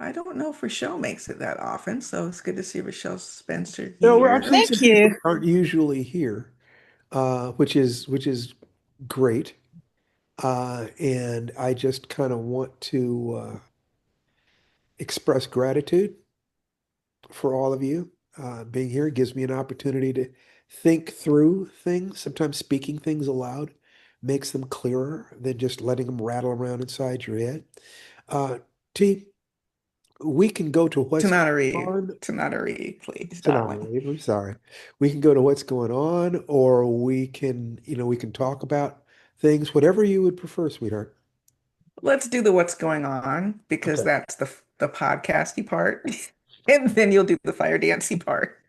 I don't know if Rochelle makes it that often, so it's good to see Rochelle Spencer No, we're here. actually Thank some people you. that aren't usually here, which is great. And I just kind of want to express gratitude for all of you being here. It gives me an opportunity to think through things. Sometimes speaking things aloud makes them clearer than just letting them rattle around inside your head. Uh, T, we can go to what's going Tananarive, on. Tananarive, please, It's an honor, darling. Abe. I'm sorry. We can go to what's going on, or we can talk about things, whatever you would prefer, sweetheart. Let's do the what's going on because Okay. that's the podcasty part, and then you'll do the fire dancey part.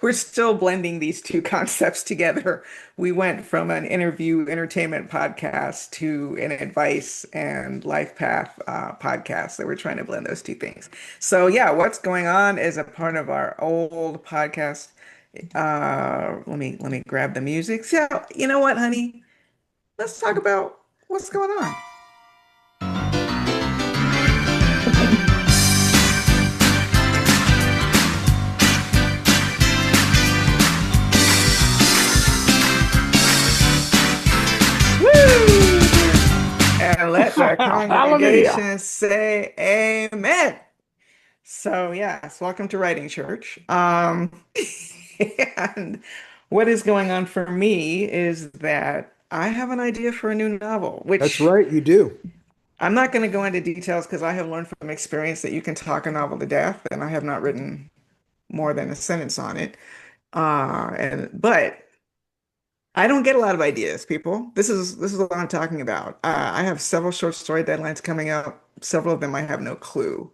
We're still blending these two concepts together. We went from an interview entertainment podcast to an advice and life path podcast. So we're trying to blend those two things. So yeah, what's going on is a part of our old podcast. Let me grab the music. So you know what, honey? Let's talk about what's going on. Woo! And let the Hallelujah. congregation say amen. So yes, welcome to Writing Church. And what is going on for me is that I have an idea for a new novel, That's which right, you do. I'm not going to go into details because I have learned from experience that you can talk a novel to death, and I have not written more than a sentence on it. But I don't get a lot of ideas, people. This is what I'm talking about. I have several short story deadlines coming up. Several of them I have no clue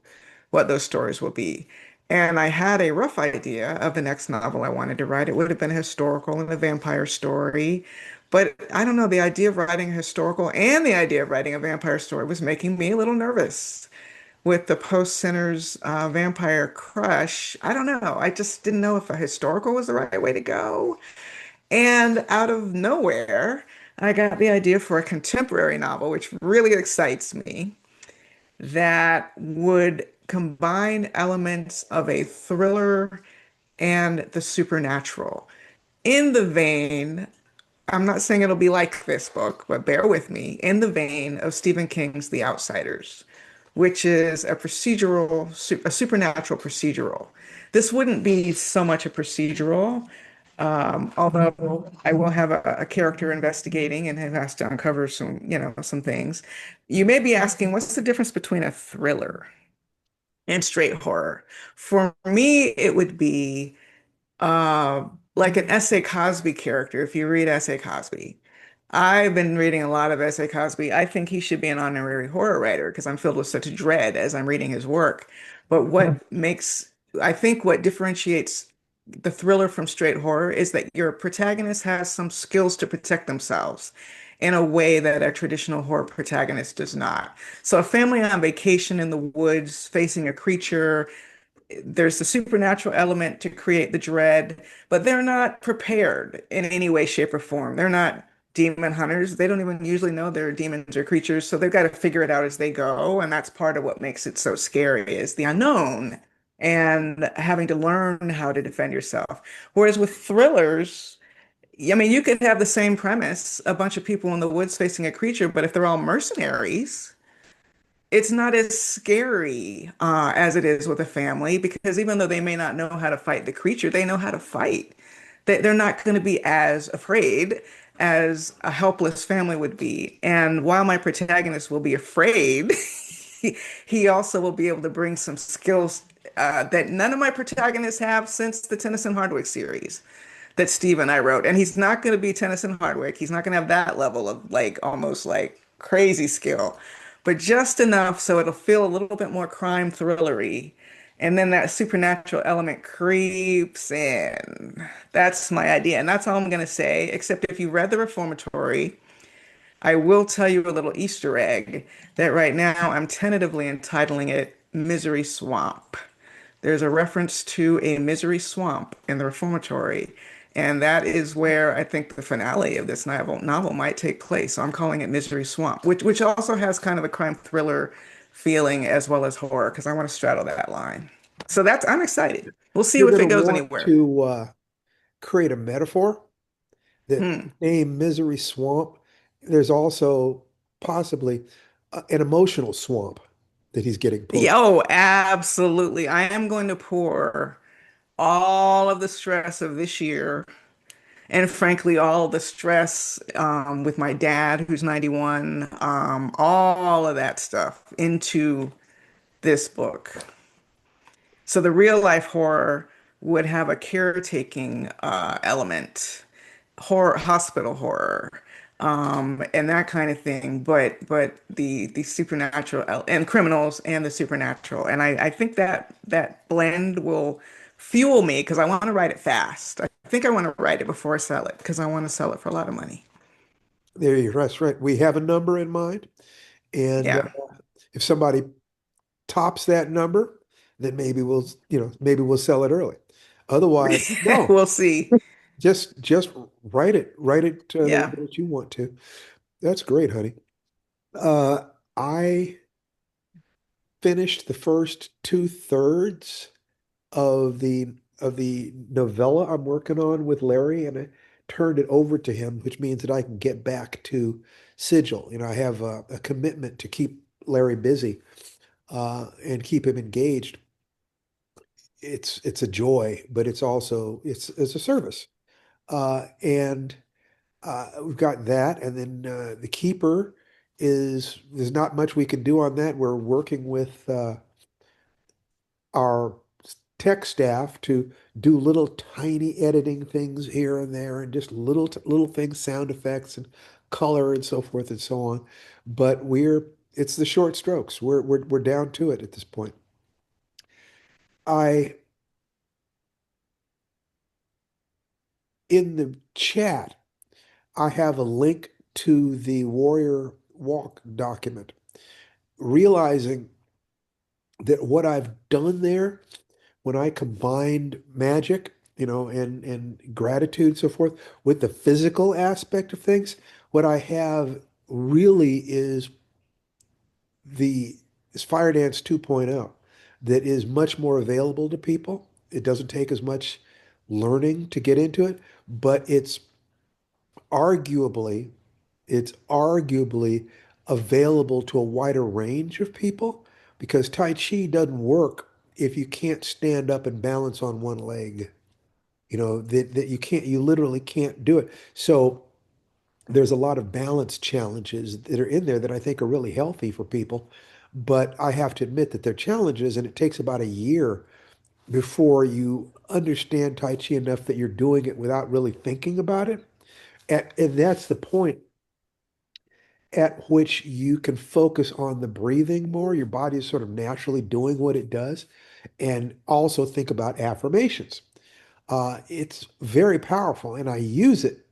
what those stories will be. And I had a rough idea of the next novel I wanted to write. It would have been a historical and a vampire story. But I don't know, the idea of writing a historical and the idea of writing a vampire story was making me a little nervous with the post-Sinners vampire crush. I don't know. I just didn't know if a historical was the right way to go. And out of nowhere, I got the idea for a contemporary novel, which really excites me, that would combine elements of a thriller and the supernatural. In the vein, I'm not saying it'll be like this book, but bear with me, in the vein of Stephen King's The Outsiders, which is a supernatural procedural. This wouldn't be so much a procedural, although I will have a character investigating and has to uncover some things. You may be asking, what's the difference between a thriller and straight horror? For me, it would be uh, like an S.A. Cosby character, if you read S.A. Cosby. I've been reading a lot of S.A. Cosby. I think he should be an honorary horror writer because I'm filled with such dread as I'm reading his work. But I think what differentiates the thriller from straight horror is that your protagonist has some skills to protect themselves in a way that a traditional horror protagonist does not. So a family on vacation in the woods facing a creature, there's the supernatural element to create the dread, but they're not prepared in any way, shape, or form. They're not demon hunters. They don't even usually know they're demons or creatures, so they've got to figure it out as they go. And that's part of what makes it so scary is the unknown and having to learn how to defend yourself. Whereas with thrillers, I mean, you could have the same premise, a bunch of people in the woods facing a creature, but if they're all mercenaries, it's not as scary as it is with a family because even though they may not know how to fight the creature, they know how to fight. They're not going to be as afraid as a helpless family would be. And while my protagonist will be afraid, he also will be able to bring some skills that none of my protagonists have since the Tennyson Hardwick series that Steve and I wrote. And he's not going to be Tennyson Hardwick. He's not going to have that level of like almost like crazy skill, but just enough so it'll feel a little bit more crime thrillery. And then that supernatural element creeps in. That's my idea. And that's all I'm going to say, except if you read the Reformatory, I will tell you a little Easter egg that right now I'm tentatively entitling it Misery Swamp. There's a reference to a misery swamp in the Reformatory, and that is where I think the finale of this novel might take place. So I'm calling it Misery Swamp, which also has kind of a crime thriller feeling as well as horror because I want to straddle that line. So that's I'm excited. We'll see You're if going to it goes want anywhere. to create a metaphor that Hmm. name Misery Swamp. There's also possibly an emotional swamp that he's getting pulled. Yeah, oh, absolutely. I am going to pour all of the stress of this year and frankly, all the stress with my dad, who's 91, all of that stuff into this book. So the real life horror would have a caretaking element, horror, hospital horror, and that kind of thing. But the supernatural and criminals and the supernatural, and I think that that blend will fuel me because I want to write it fast. I think I want to write it before I sell it because I want to sell it for a lot of money. There you That's right. We have a number in mind, and Yeah, if somebody tops that number, then maybe we'll sell it early. Otherwise, no, we'll see. just write it the way Yeah. that you want to. That's great, honey. I finished the first two-thirds of the novella I'm working on with Larry, and I turned it over to him, which means that I can get back to Sigil. I have a commitment to keep Larry busy and keep him engaged. It's a joy, but it's a service. And we've got that, and then the keeper is there's not much we can do on that. We're working with our tech staff to do little tiny editing things here and there, and just little things, sound effects and color and so forth and so on. But it's the short strokes. We're down to it at this point. I In the chat, I have a link to the Warrior Walk document, realizing that what I've done there when I combined magic, and gratitude and so forth with the physical aspect of things, what I have really the is Fire Dance 2.0 that is much more available to people. It doesn't take as much learning to get into it, but arguably it's arguably available to a wider range of people because Tai Chi doesn't work if you can't stand up and balance on one leg. That you literally can't do it. So there's a lot of balance challenges that are in there that I think are really healthy for people. But I have to admit that they're challenges, and it takes about a year before you understand Tai Chi enough that you're doing it without really thinking about it. And that's the point at which you can focus on the breathing more. Your body is sort of naturally doing what it does. And also think about affirmations. It's very powerful, and I use it.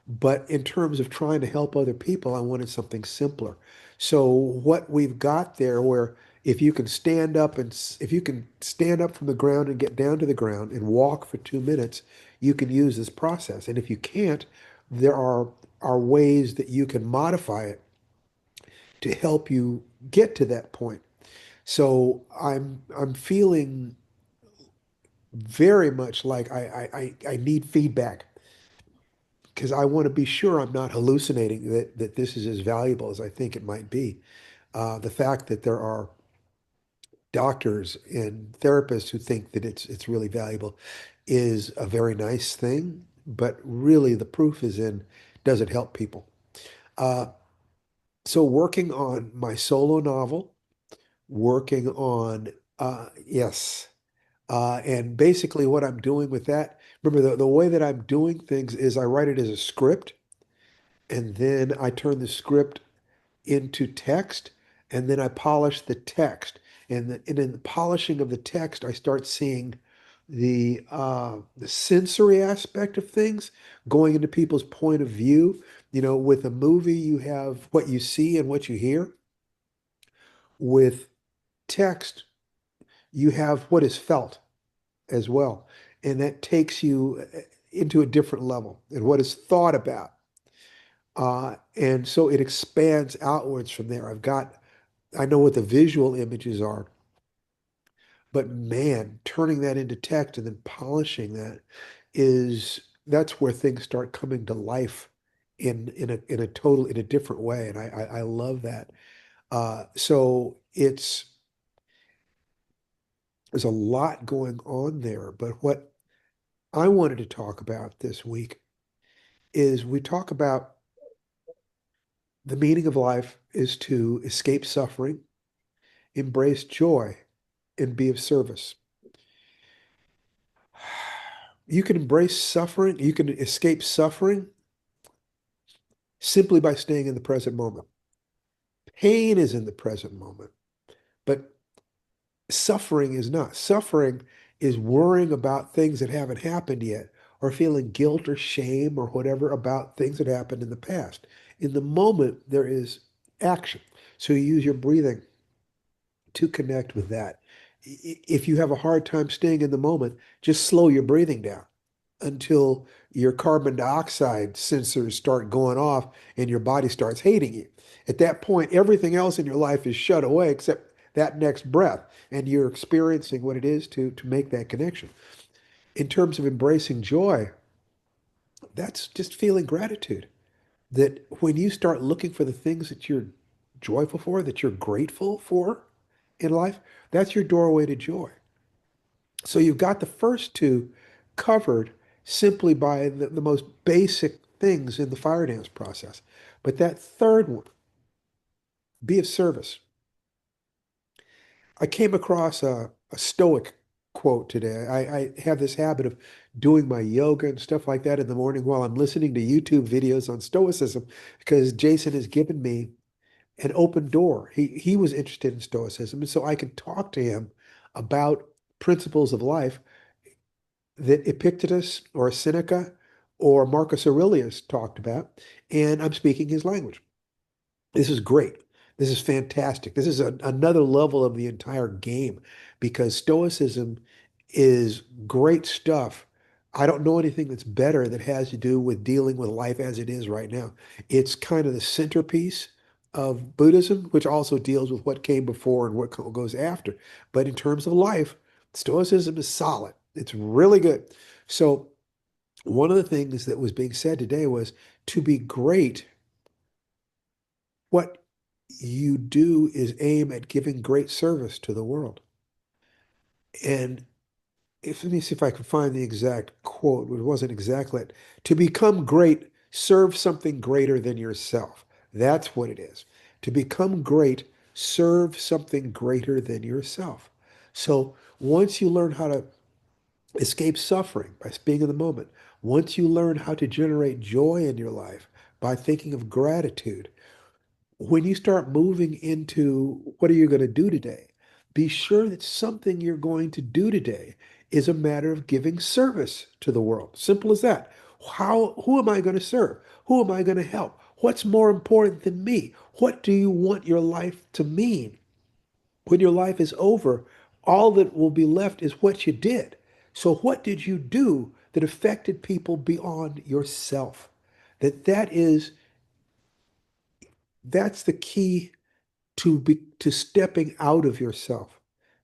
But in terms of trying to help other people, I wanted something simpler. So what we've got there, where if you can stand up from the ground and get down to the ground and walk for 2 minutes, you can use this process. And if you can't, there are ways that you can modify it to help you get to that point. So I'm feeling very much like I need feedback because I want to be sure I'm not hallucinating that this is as valuable as I think it might be. The fact that there are doctors and therapists who think that it's really valuable is a very nice thing, but really the proof is in does it help people? Uh, so working on my solo novel, working on yes. And basically what I'm doing with that, remember the way that I'm doing things is I write it as a script and then I turn the script into text and then I polish the text. And in the polishing of the text, I start seeing the sensory aspect of things going into people's point of view. With a movie, you have what you see and what you hear. With text, you have what is felt as well. And that takes you into a different level and what is thought about. And so it expands outwards from there. I've got I know what the visual images are, but man, turning that into text and then polishing that is that's where things start coming to life in a different way. And I love that. So there's a lot going on there. But what I wanted to talk about this week is we talk about the meaning of life is to escape suffering, embrace joy, and be of service. You can embrace suffering, you can escape suffering simply by staying in the present moment. Pain is in the present moment, but suffering is not. Suffering is worrying about things that haven't happened yet, or feeling guilt or shame or whatever about things that happened in the past. In the moment, there is action. So you use your breathing to connect with that. If you have a hard time staying in the moment, just slow your breathing down until your carbon dioxide sensors start going off and your body starts hating you. At that point, everything else in your life is shut away except that next breath, and you're experiencing what it is to make that connection. In terms of embracing joy, that's just feeling gratitude. That when you start looking for the things that you're joyful for, that you're grateful for in life, that's your doorway to joy. So you've got the first two covered simply by the most basic things in the fire dance process. But that third one, be of service. I came across a Stoic quote today. I have this habit of doing my yoga and stuff like that in the morning while I'm listening to YouTube videos on Stoicism because Jason has given me an open door. He was interested in Stoicism, and so I could talk to him about principles of life that Epictetus or Seneca or Marcus Aurelius talked about, and I'm speaking his language. This is great. This is fantastic. This is another level of the entire game because Stoicism is great stuff. I don't know anything that's better that has to do with dealing with life as it is right now. It's kind of the centerpiece of Buddhism, which also deals with what came before and what goes after. But in terms of life, Stoicism is solid. It's really good. So, one of the things that was being said today was to be great, what you do is aim at giving great service to the world. And let me see if I can find the exact quote. It wasn't exactly it. To become great, serve something greater than yourself. That's what it is. To become great, serve something greater than yourself. So once you learn how to escape suffering by being in the moment, once you learn how to generate joy in your life by thinking of gratitude, when you start moving into what are you going to do today, be sure that something you're going to do today is a matter of giving service to the world. Simple as that. Who am I going to serve? Who am I going to help? What's more important than me? What do you want your life to mean? When your life is over, all that will be left is what you did. So what did you do that affected people beyond yourself? That's the key to stepping out of yourself,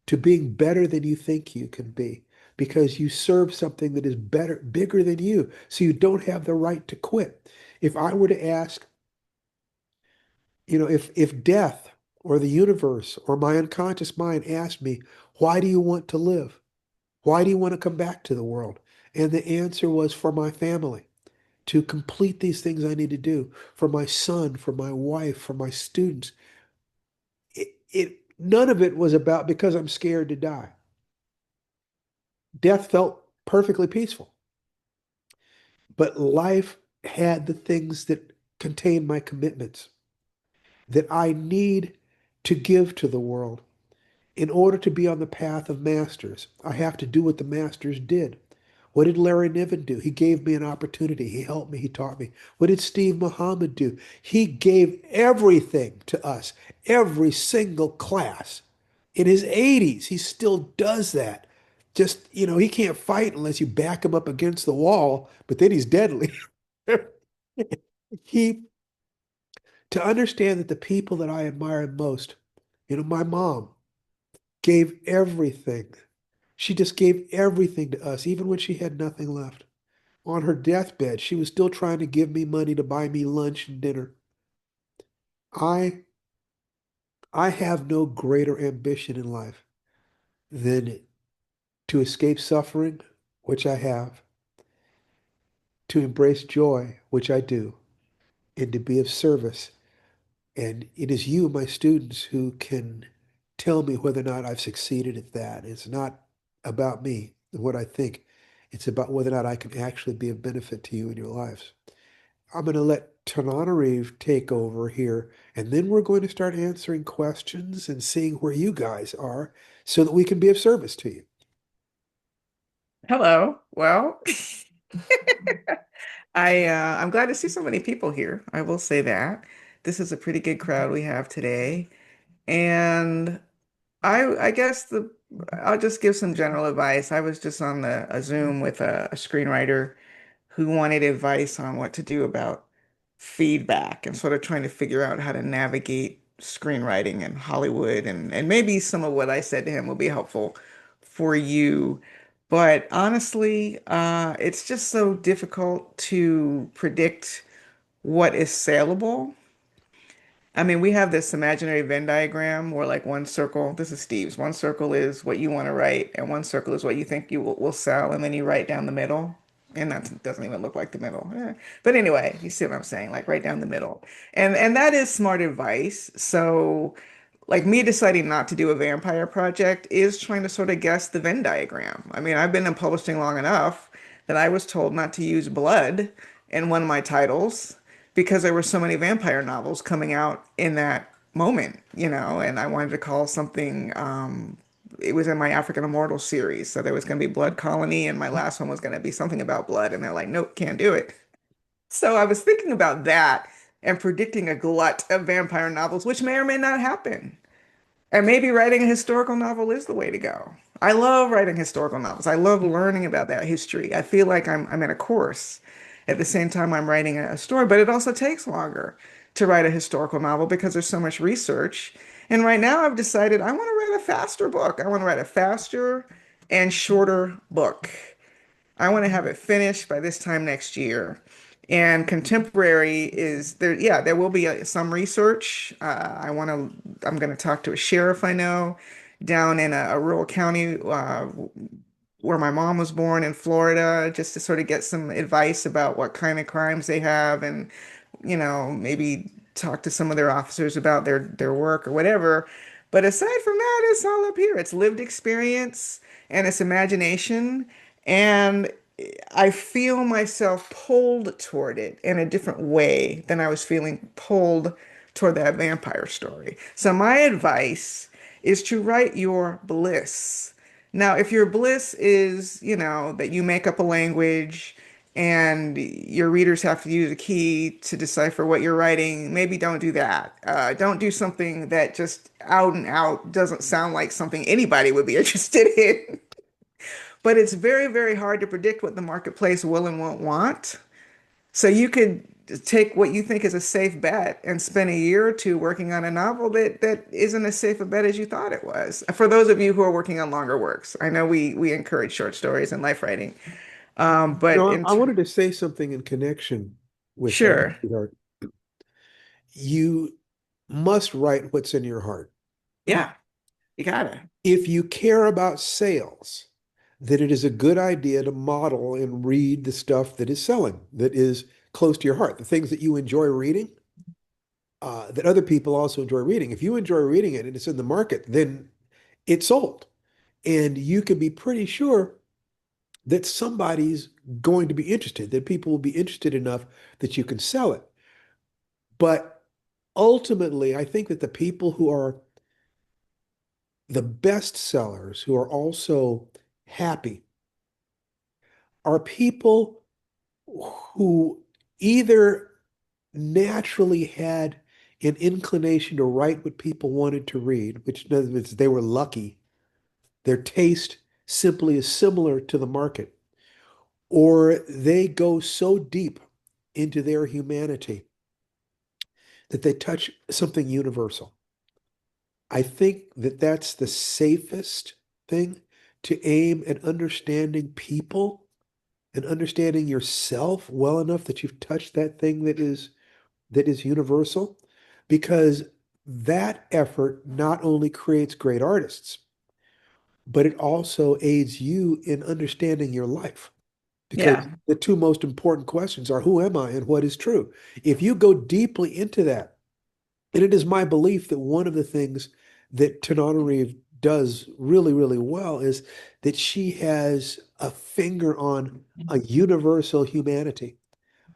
to being better than you think you can be, because you serve something that is better, bigger than you. So you don't have the right to quit. If I were to ask, if death or the universe or my unconscious mind asked me, why do you want to live? Why do you want to come back to the world? And the answer was for my family, to complete these things I need to do, for my son, for my wife, for my students. None of it was about because I'm scared to die. Death felt perfectly peaceful, but life had the things that contain my commitments that I need to give to the world. In order to be on the path of masters, I have to do what the masters did. What did Larry Niven do? He gave me an opportunity. He helped me. He taught me. What did Steve Muhammad do? He gave everything to us, every single class. In his 80s, he still does that. Just, he can't fight unless you back him up against the wall, but then he's deadly. He, to understand that the people that I admire most My mom gave everything. She just gave everything to us, even when she had nothing left. On her deathbed, she was still trying to give me money to buy me lunch and dinner. I I have no greater ambition in life than to escape suffering, which I have, to embrace joy, which I do, and to be of service. And it is you, my students, who can tell me whether or not I've succeeded at that. It's not about me and what I think. It's about whether or not I can actually be of benefit to you in your lives. I'm going to let Tananarive take over here, and then we're going to start answering questions and seeing where you guys are so that we can be of service to you. Hello. Well, I'm glad to see so many people here. I will say that. This is a pretty good crowd we have today. And I guess the I'll just give some general advice. I was just on a Zoom with a screenwriter who wanted advice on what to do about feedback and sort of trying to figure out how to navigate screenwriting in Hollywood, and maybe some of what I said to him will be helpful for you. But honestly, it's just so difficult to predict what is saleable. I mean, we have this imaginary Venn diagram where, like, one circle, this is Steve's, one circle is what you want to write, and one circle is what you think you will sell, and then you write down the middle. And that doesn't even look like the middle. But anyway, you see what I'm saying? Like, right down the middle. And that is smart advice. So, like, me deciding not to do a vampire project is trying to sort of guess the Venn diagram. I mean, I've been in publishing long enough that I was told not to use blood in one of my titles because there were so many vampire novels coming out in that moment, and I wanted to call something, it was in my African Immortal series. So there was going to be Blood Colony, and my last one was going to be something about blood. And they're like, nope, can't do it. So I was thinking about that and predicting a glut of vampire novels, which may or may not happen. And maybe writing a historical novel is the way to go. I love writing historical novels. I love learning about that history. I feel like I'm in a course. At the same time, I'm writing a story, but it also takes longer to write a historical novel because there's so much research. And right now, I've decided I want to write a faster book. I want to write a faster and shorter book. I want to have it finished by this time next year. And contemporary is there, yeah, there will be some research. I'm going to talk to a sheriff I know down in a rural county where my mom was born in Florida, just to sort of get some advice about what kind of crimes they have and, maybe talk to some of their officers about their work or whatever. But aside from that, it's all up here. It's lived experience and it's imagination. And I feel myself pulled toward it in a different way than I was feeling pulled toward that vampire story. So my advice is to write your bliss. Now, if your bliss is, that you make up a language and your readers have to use a key to decipher what you're writing, maybe don't do that. Don't do something that just out and out doesn't sound like something anybody would be interested in. But it's very, very hard to predict what the marketplace will and won't want. So you could take what you think is a safe bet and spend a year or two working on a novel that isn't as safe a bet as you thought it was. For those of you who are working on longer works, I know we encourage short stories and life writing. But I wanted to say something in connection with that, sure, sweetheart. You must write what's in your heart. yeah, you gotta. If you care about sales, then it is a good idea to model and read the stuff that is selling, that is close to your heart, the things that you enjoy reading, that other people also enjoy reading. If you enjoy reading it and it's in the market, then it's sold. And you can be pretty sure that somebody's going to be interested, that people will be interested enough that you can sell it. But ultimately, I think that the people who are the best sellers, who are also happy, are people who either naturally had an inclination to write what people wanted to read, which in other words, they were lucky. Their taste simply is similar to the market, or they go so deep into their humanity that they touch something universal. I think that that's the safest thing, to aim at understanding people and understanding yourself well enough that you've touched that thing that is universal, because that effort not only creates great artists, but it also aids you in understanding your life. Because Yeah. the two most important questions are, who am I and what is true? If you go deeply into that, and it is my belief that one of the things that Tananarive does really, really well is that she has a finger on a universal humanity,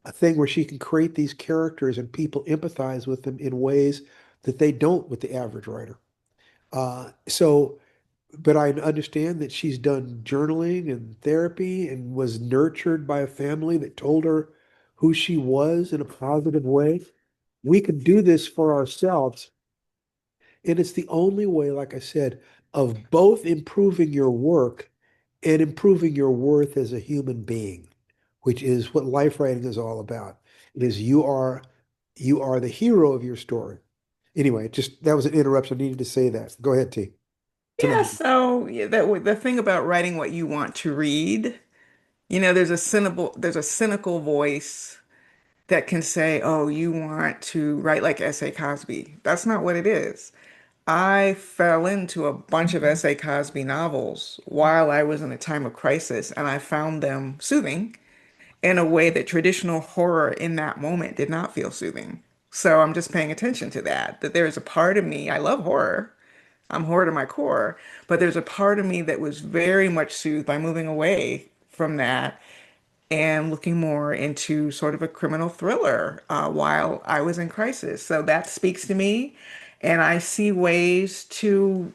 a thing where she can create these characters and people empathize with them in ways that they don't with the average writer. But I understand that she's done journaling and therapy and was nurtured by a family that told her who she was in a positive way. We can do this for ourselves. And it's the only way, like I said, of both improving your work and improving your worth as a human being, which is what life writing is all about. It is you are the hero of your story. Anyway, just that was an interruption. I needed to say that. Go ahead, T. Yeah, Tonight. so yeah, the thing about writing what you want to read, there's a cynical voice that can say, "Oh, you want to write like S.A. Cosby." That's not what it is. I fell into a bunch of S.A. Cosby novels while I was in a time of crisis, and I found them soothing in a way that traditional horror in that moment did not feel soothing. So I'm just paying attention to that, that there's a part of me, I love horror. I'm horror to my core, but there's a part of me that was very much soothed by moving away from that and looking more into sort of a criminal thriller while I was in crisis. So that speaks to me. And I see ways to,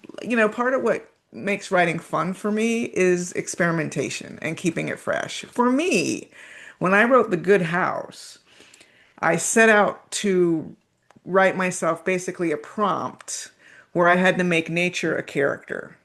part of what makes writing fun for me is experimentation and keeping it fresh. For me, when I wrote The Good House, I set out to write myself basically a prompt where I had to make nature a character.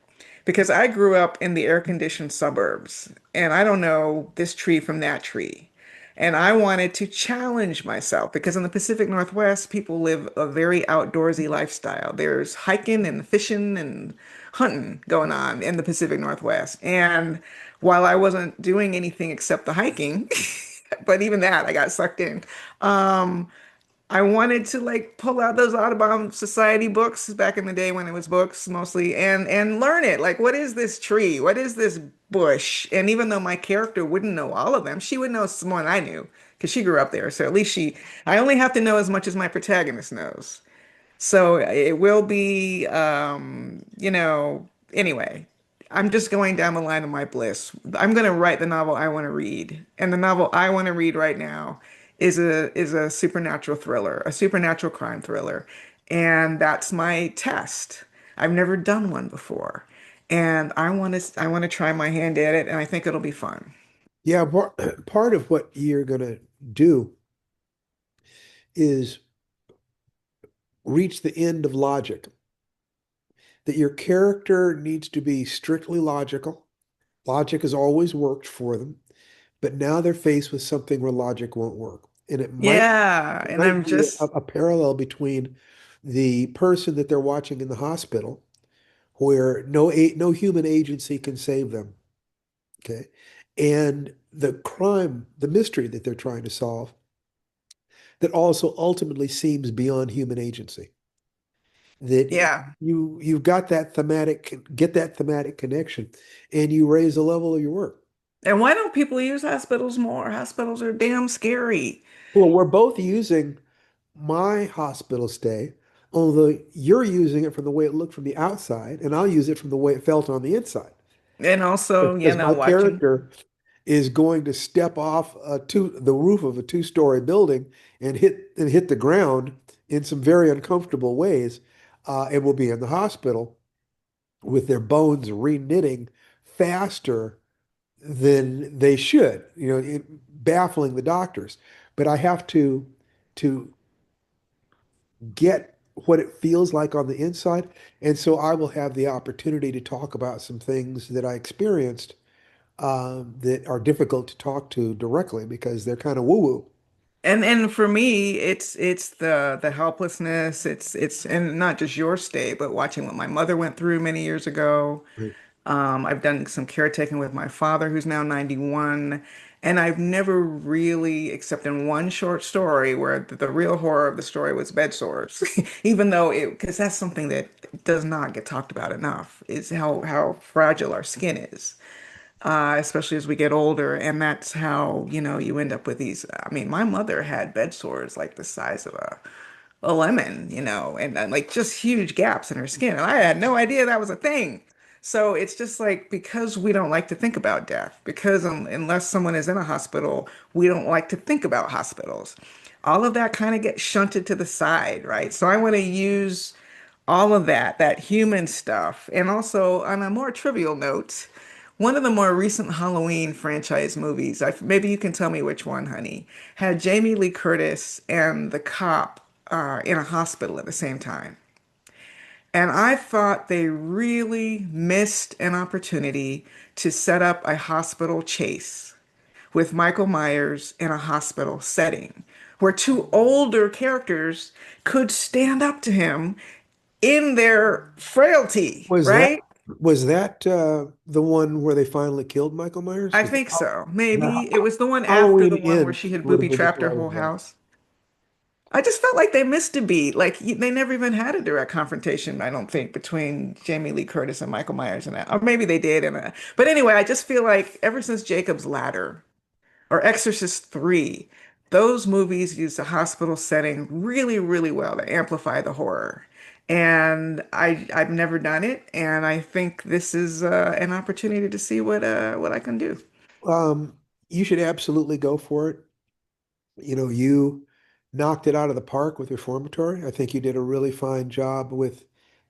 Because I grew up in the air-conditioned suburbs and I don't know this tree from that tree. And I wanted to challenge myself because in the Pacific Northwest, people live a very outdoorsy lifestyle. There's hiking and fishing and hunting going on in the Pacific Northwest. And while I wasn't doing anything except the hiking, but even that I got sucked in. Um, I wanted to like pull out those Audubon Society books back in the day when it was books mostly and learn it. Like, what is this tree? What is this bush? And even though my character wouldn't know all of them, she would know some more than I knew because she grew up there. So at least I only have to know as much as my protagonist knows. So it will be, anyway, I'm just going down the line of my bliss. I'm going to write the novel I want to read. And the novel I want to read right now is a supernatural thriller, a supernatural crime thriller. And that's my test. I've never done one before. And I want to try my hand at it and I think it'll be fun. Yeah, part of what you're going to do is reach the end of logic, that your character needs to be strictly logical. Logic has always worked for them, but now they're faced with something where logic won't work. And Yeah, it and might I'm be just a parallel between the person that they're watching in the hospital, where no human agency can save them, okay? And the crime, the mystery that they're trying to solve, that also ultimately seems beyond human agency. That yeah. you've got that get that thematic connection, and you raise the level of your work. And why don't people use hospitals more? Hospitals are damn scary. Well, we're both using my hospital stay, although you're using it from the way it looked from the outside, and I'll use it from the way it felt on the inside. And also, Because my watching. character is going to step off the roof of a two-story building and hit the ground in some very uncomfortable ways, and will be in the hospital with their bones reknitting faster than they should, baffling the doctors. But I have to get what it feels like on the inside. And so I will have the opportunity to talk about some things that I experienced that are difficult to talk to directly because they're kind of woo-woo. And for me, it's the helplessness. It's and not just your state, but watching what my mother went through many years ago. Right. I've done some caretaking with my father, who's now 91, and I've never really, except in one short story, where the real horror of the story was bed sores, even though because that's something that does not get talked about enough, is how fragile our skin is, especially as we get older. And that's how, you end up with these. I mean, my mother had bed sores like the size of a lemon, and like just huge gaps in her skin. And I had no idea that was a thing. So it's just like because we don't like to think about death, because unless someone is in a hospital, we don't like to think about hospitals. All of that kind of gets shunted to the side, right? So I want to use all of that human stuff. And also, on a more trivial note, one of the more recent Halloween franchise movies, maybe you can tell me which one, honey, had Jamie Lee Curtis and the cop in a hospital at the same time. And I thought they really missed an opportunity to set up a hospital chase with Michael Myers in a hospital setting where two older characters could stand up to him in their frailty, Was that right? was that the one where they finally killed Michael Myers? I Was that think so. Maybe it was the one after Halloween the one where Ends she had would have booby been the trapped her whole follow-up. house. I just felt like they missed a beat. Like they never even had a direct confrontation, I don't think, between Jamie Lee Curtis and Michael Myers and that. Or maybe they did. But anyway, I just feel like ever since Jacob's Ladder or Exorcist 3, those movies used a hospital setting really, really well to amplify the horror. And I've never done it, and I think this is an opportunity to see what I can do. You should absolutely go for it. You knocked it out of the park with Reformatory. I think you did a really fine job with,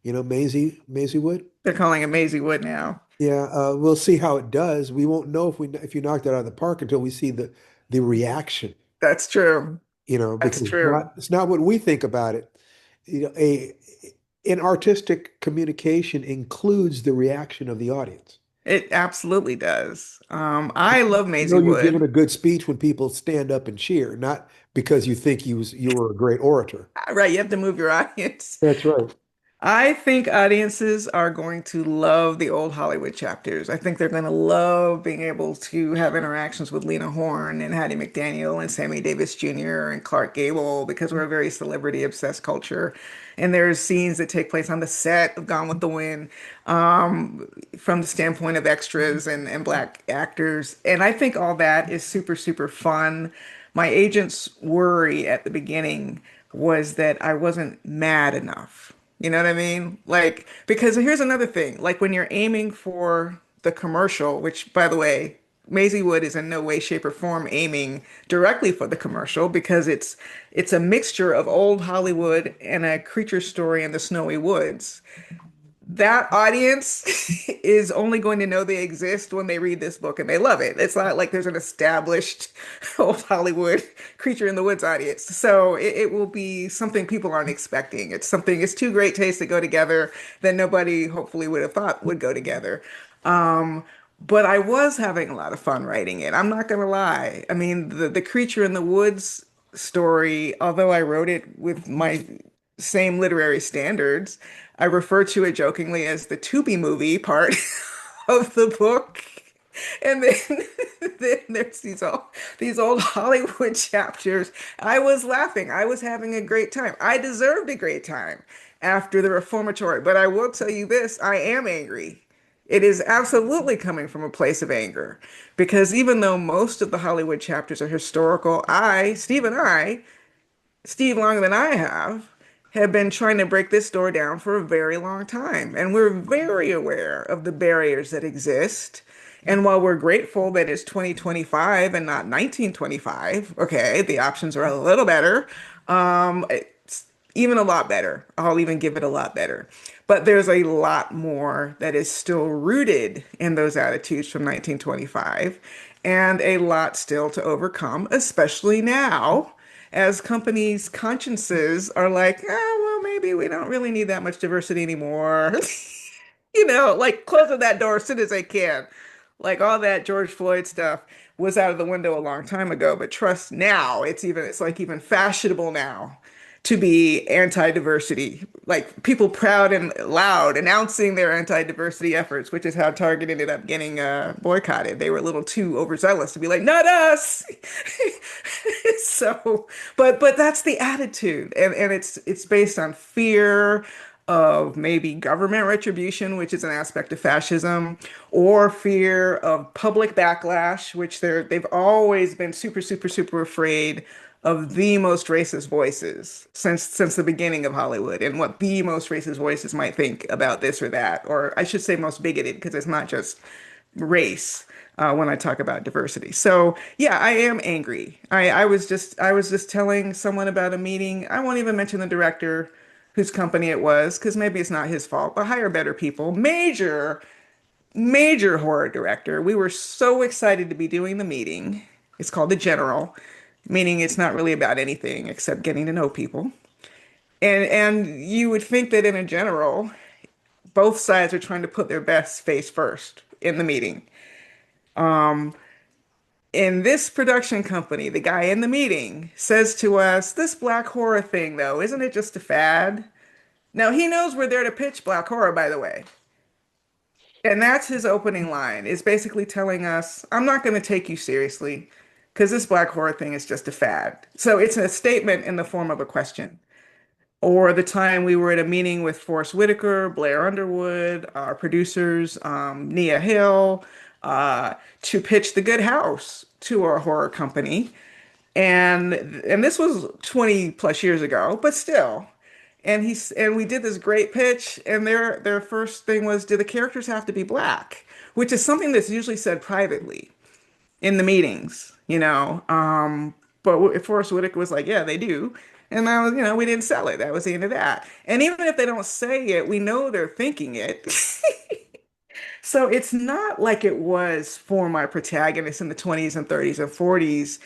Maisie Wood. They're calling it Maisie Wood now. Yeah, we'll see how it does. We won't know if you knocked it out of the park until we see the reaction, That's true. That's because true. it's not what we think about it. An artistic communication includes the reaction of the audience. It absolutely does. I love You Maisie know you've given Wood. a good speech when people stand up and cheer, not because you think you were a great orator. Right, you have to move your audience. That's right. I think audiences are going to love the old Hollywood chapters. I think they're going to love being able to have interactions with Lena Horne and Hattie McDaniel and Sammy Davis Jr. and Clark Gable because we're a very celebrity obsessed culture. And there's scenes that take place on the set of Gone with the Wind from the standpoint of extras and black actors. And I think all that is super, super fun. My agent's worry at the beginning was that I wasn't mad enough. You know what I mean? Like, because here's another thing. Like when you're aiming for the commercial, which by the way, Maisie Wood is in no way, shape, or form aiming directly for the commercial because it's a mixture of old Hollywood and a creature story in the snowy woods. That audience is only going to know they exist when they read this book and they love it. It's not like there's an established old Hollywood creature in the woods audience. So it will be something people aren't expecting. It's two great tastes that go together that nobody hopefully would have thought would go together. Um, but I was having a lot of fun writing it. I'm not gonna lie. I mean, the creature in the woods story, although I wrote it with my same literary standards, I refer to it jokingly as the to be movie part of the book. And then, then there's these old Hollywood chapters. I was laughing. I was having a great time. I deserved a great time after the reformatory. But I will tell you this, I am angry. It is absolutely coming from a place of anger because even though most of the Hollywood chapters are historical, Steve longer than I have been trying to break this door down for a very long time. And we're very aware of the barriers that exist. And while we're grateful that it's 2025 and not 1925, okay, the options are a little better. It's even a lot better. I'll even give it a lot better. But there's a lot more that is still rooted in those attitudes from 1925 and a lot still to overcome, especially now as companies' consciences are like, well, maybe we don't really need that much diversity anymore. Like closing that door as soon as they can. Like all that George Floyd stuff was out of the window a long time ago, but trust now, it's like even fashionable now to be anti-diversity. Like people proud and loud announcing their anti-diversity efforts, which is how Target ended up getting boycotted. They were a little too overzealous to be like, not us. So, but that's the attitude, and it's based on fear of maybe government retribution, which is an aspect of fascism, or fear of public backlash, which they've always been super, super, super afraid of the most racist voices since the beginning of Hollywood and what the most racist voices might think about this or that, or I should say most bigoted, because it's not just race when I talk about diversity. So yeah, I am angry. I was just telling someone about a meeting. I won't even mention the director whose company it was, because maybe it's not his fault, but hire better people. Major horror director. We were so excited to be doing the meeting. It's called The General, meaning it's not really about anything except getting to know people. And you would think that in a general, both sides are trying to put their best face first in the meeting. In this production company, the guy in the meeting says to us, "This black horror thing, though, isn't it just a fad?" Now, he knows we're there to pitch black horror, by the way. And that's his opening line, is basically telling us, "I'm not going to take you seriously because this black horror thing is just a fad." So it's a statement in the form of a question. Or the time we were at a meeting with Forrest Whitaker, Blair Underwood, our producers, Nia Hill, to pitch The Good House to our horror company. And this was 20 plus years ago, but still. And we did this great pitch, and their first thing was, "Do the characters have to be black?" Which is something that's usually said privately in the meetings, you know. But Forrest Whitaker was like, "Yeah, they do." And that was, we didn't sell it. That was the end of that. And even if they don't say it, we know they're thinking it. So it's not like it was for my protagonist in the 20s and 30s and 40s,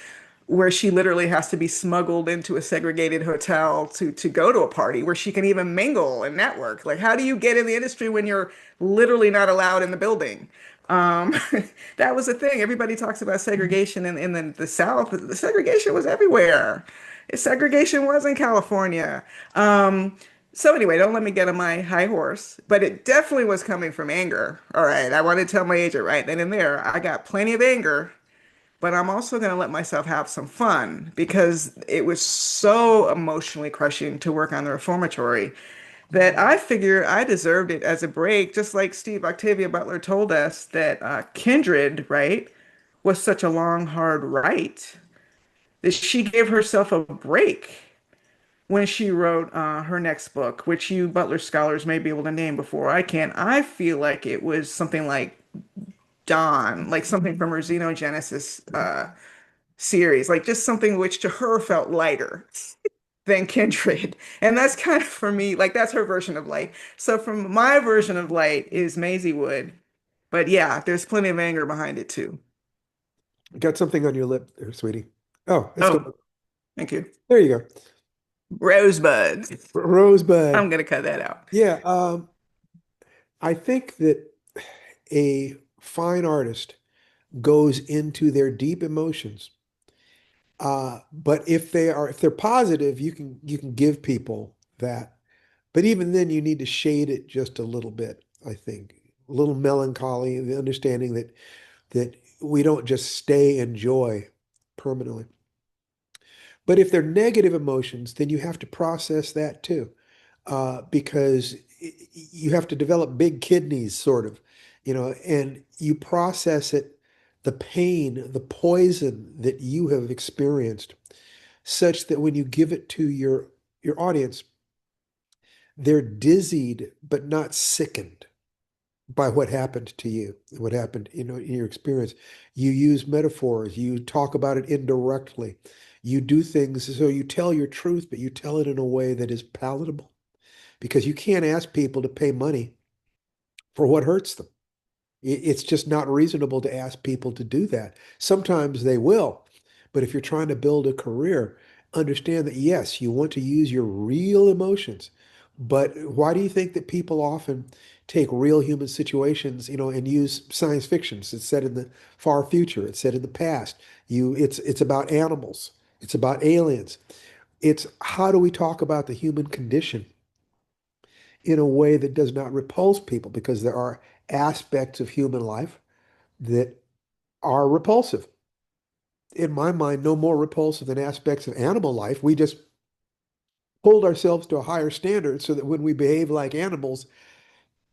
where she literally has to be smuggled into a segregated hotel to go to a party where she can even mingle and network. Like, how do you get in the industry when you're literally not allowed in the building? Um, that was the thing. Everybody talks about segregation in the South. The segregation was everywhere. Segregation was in California. So anyway, don't let me get on my high horse, but it definitely was coming from anger. All right, I want to tell my agent right then and there, I got plenty of anger, but I'm also going to let myself have some fun because it was so emotionally crushing to work on the reformatory that I figure I deserved it as a break, just like Steve Octavia Butler told us that Kindred, right, was such a long, hard write that she gave herself a break when she wrote her next book, which you Butler scholars may be able to name before I can. I feel like it was something like Dawn, like something from her Xenogenesis series, like just something which to her felt lighter than Kindred. And that's kind of for me, like that's her version of light. So from my version of light is Maisie Wood. But yeah, there's plenty of anger behind it too. Got something on your lip there, sweetie. Oh, it's Oh, still thank you. there you go. Rosebud. Rosebud. I'm gonna cut that out. Yeah, I think that a fine artist goes into their deep emotions. But if they're positive, you can give people that. But even then, you need to shade it just a little bit, I think. A little melancholy, the understanding that we don't just stay in joy permanently. But if they're negative emotions, then you have to process that too, because you have to develop big kidneys, sort of, and you process it, the pain, the poison that you have experienced, such that when you give it to your audience, they're dizzied but not sickened by what happened to you, what happened, in your experience. You use metaphors, you talk about it indirectly. You do things so you tell your truth, but you tell it in a way that is palatable because you can't ask people to pay money for what hurts them. It's just not reasonable to ask people to do that. Sometimes they will, but if you're trying to build a career, understand that yes, you want to use your real emotions, But why do you think that people often take real human situations, and use science fiction? It's set in the far future. It's set in the past. It's about animals. It's about aliens. It's how do we talk about the human condition in a way that does not repulse people? Because there are aspects of human life that are repulsive. In my mind, no more repulsive than aspects of animal life. We just hold ourselves to a higher standard so that when we behave like animals,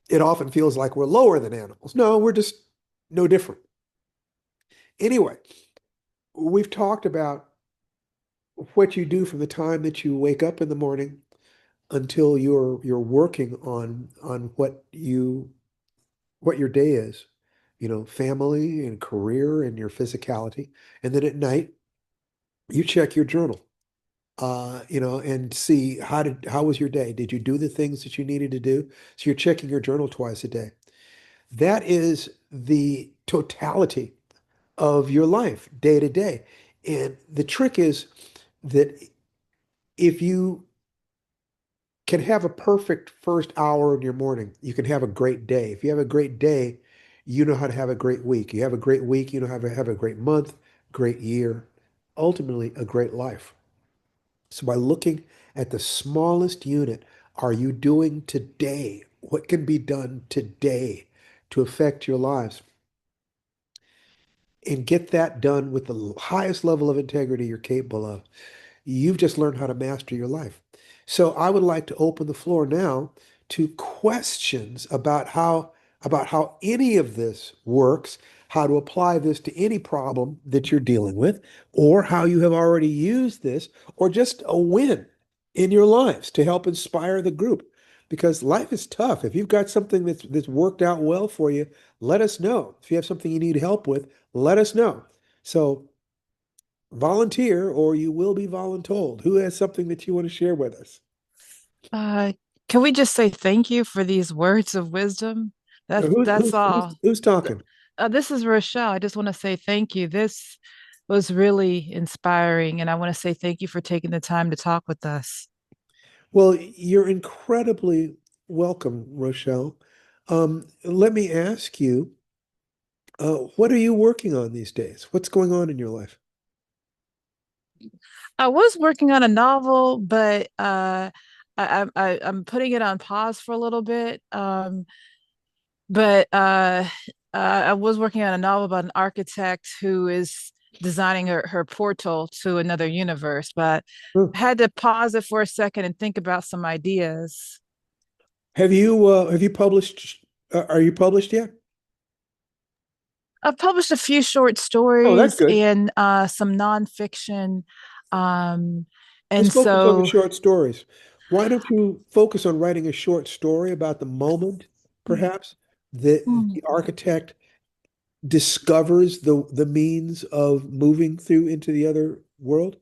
it often feels like we're lower than animals. No, we're just no different. Anyway, we've talked about what you do from the time that you wake up in the morning until you're working on what your day is, family and career and your physicality. And then at night, you check your journal, and see how was your day? Did you do the things that you needed to do? So you're checking your journal twice a day. That is the totality of your life day to day. And the trick is that if you can have a perfect first hour in your morning, you can have a great day. If you have a great day, you know how to have a great week. You have a great week, you know how to have a great month, great year, ultimately a great life. So by looking at the smallest unit, are you doing today? What can be done today to affect your lives? And get that done with the highest level of integrity you're capable of. You've just learned how to master your life. So I would like to open the floor now to questions about how any of this works, how to apply this to any problem that you're dealing with, or how you have already used this, or just a win in your lives to help inspire the group. Because life is tough. If you've got something that's worked out well for you, let us know. If you have something you need help with, let us know. So volunteer or you will be voluntold. Who has something that you want to share with us? Uh, can we just say thank you for these words of wisdom? That's all. Who's talking? This is Rochelle. I just want to say thank you. This was really inspiring, and I want to say thank you for taking the time to talk with us. Well, you're incredibly welcome, Rochelle. Let me ask you, what are you working on these days? What's going on in your life? I was working on a novel, but I'm putting it on pause for a little bit. But I was working on a novel about an architect who is designing her portal to another universe, but Huh. I had to pause it for a second and think about some ideas. Have you published? Are you published yet? I've published a few short Oh, that's stories good. and some nonfiction. Um, Let's and focus on the so, short stories. Why don't you focus on writing a short story about the moment, perhaps, that mm, the architect discovers the means of moving through into the other world,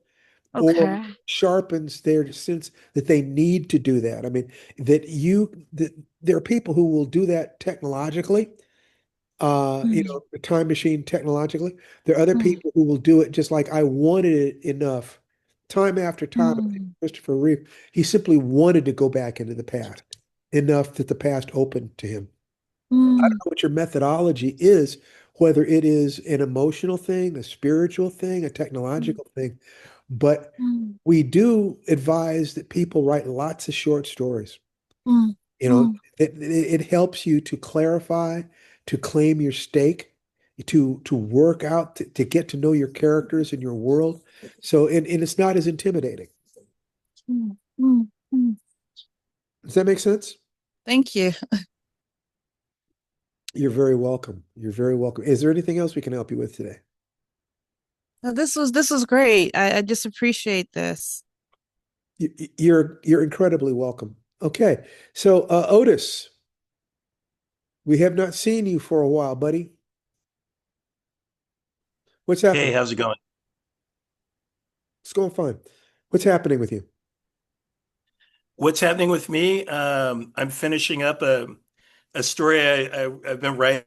or okay. sharpens their sense that they need to do that. I mean, that there are people who will do that technologically, Mm, the time machine technologically. There are other mm, people who will do it just like I wanted it enough, time after time. I think mm, Christopher Reeve, he simply wanted to go back into the past enough that the past opened to him. I don't mm, know what your methodology is, whether it is an emotional thing, a spiritual thing, a mm, technological thing, but mm, we do advise that people write lots of short stories. mm, You know, mm, it helps you to clarify, to claim your stake, to work out, to get to know your characters and your world. So, and it's not as intimidating. mm, mm, mm. Does that make sense? Thank you. You're very welcome. You're very welcome. Is there anything else we can help you with today? No, this was great. I just appreciate this. You're incredibly welcome. Okay, so Otis, we have not seen you for a while, buddy. What's Hey, happening? how's it going? It's going fine. What's happening with you? What's happening with me? I'm finishing up a story I've been writing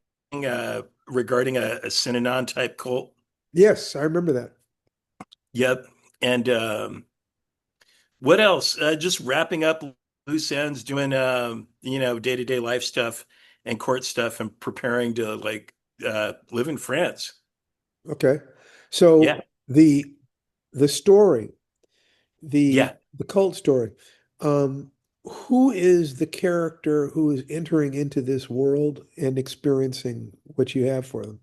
regarding a Synanon type cult. Yes, I remember that. Yep. And what else? Just wrapping up loose ends, doing day-to-day life stuff and court stuff and preparing to live in France. Okay. So Yeah. the the story, the Yeah. the cult story, um, who is the character who is entering into this world and experiencing what you have for them?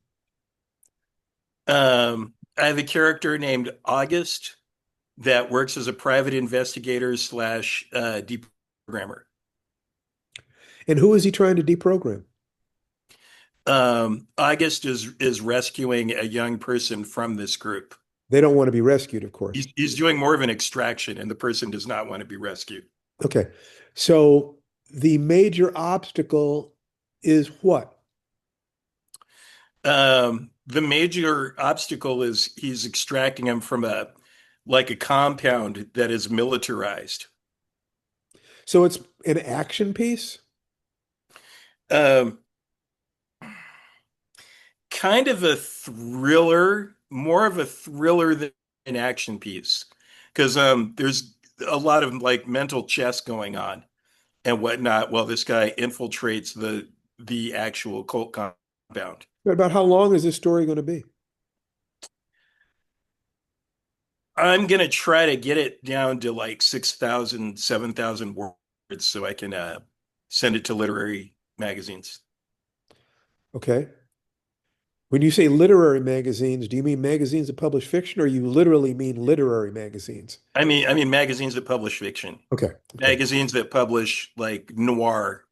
I have a character named August that works as a private investigator slash deprogrammer. And who is he trying to deprogram? August is rescuing a young person from this group. They don't want to be rescued, of course. He's doing more of an extraction, and the person does not want to be rescued. Okay. So the major obstacle is what? The major obstacle is he's extracting him from a compound that is militarized. So it's an action piece? Um, Kind of a thriller, more of a thriller than an action piece, because there's a lot of like mental chess going on and whatnot while this guy infiltrates the actual cult compound. About how long is this story going to be? I'm gonna try to get it down to like 6,000, 7,000 words so I can send it to literary magazines. Okay. When you say literary magazines, do you mean magazines that publish fiction or you literally mean literary magazines? I mean magazines that publish fiction, Okay. Okay. magazines that publish like noir.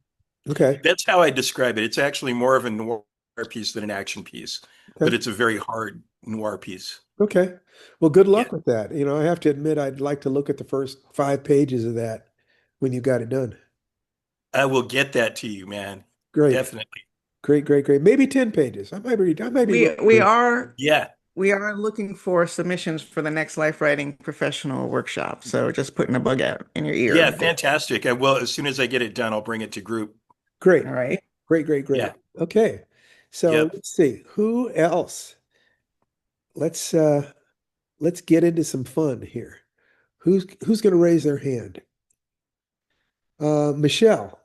Okay. That's how I describe it. It's actually more of a noir piece than an action piece, but Okay. it's a very hard noir piece. Okay. Well, good Yeah, luck with that. I have to admit, I'd like to look at the first 5 pages of that when you got it done. I will get that to you, man. Great. Definitely. Great, great, great. Maybe 10 pages. I might be We looking we for. are Yeah. we are looking for submissions for the next life writing professional workshop. So just putting a bug out in your Yeah, ear. fantastic. I will, as soon as I get it done, I'll bring it to group. Great. All right. Great, great, great. Yeah. Okay. So Yep. let's see. Who else? Let's uh let's get into some fun here. Who's going to raise their hand? Michelle.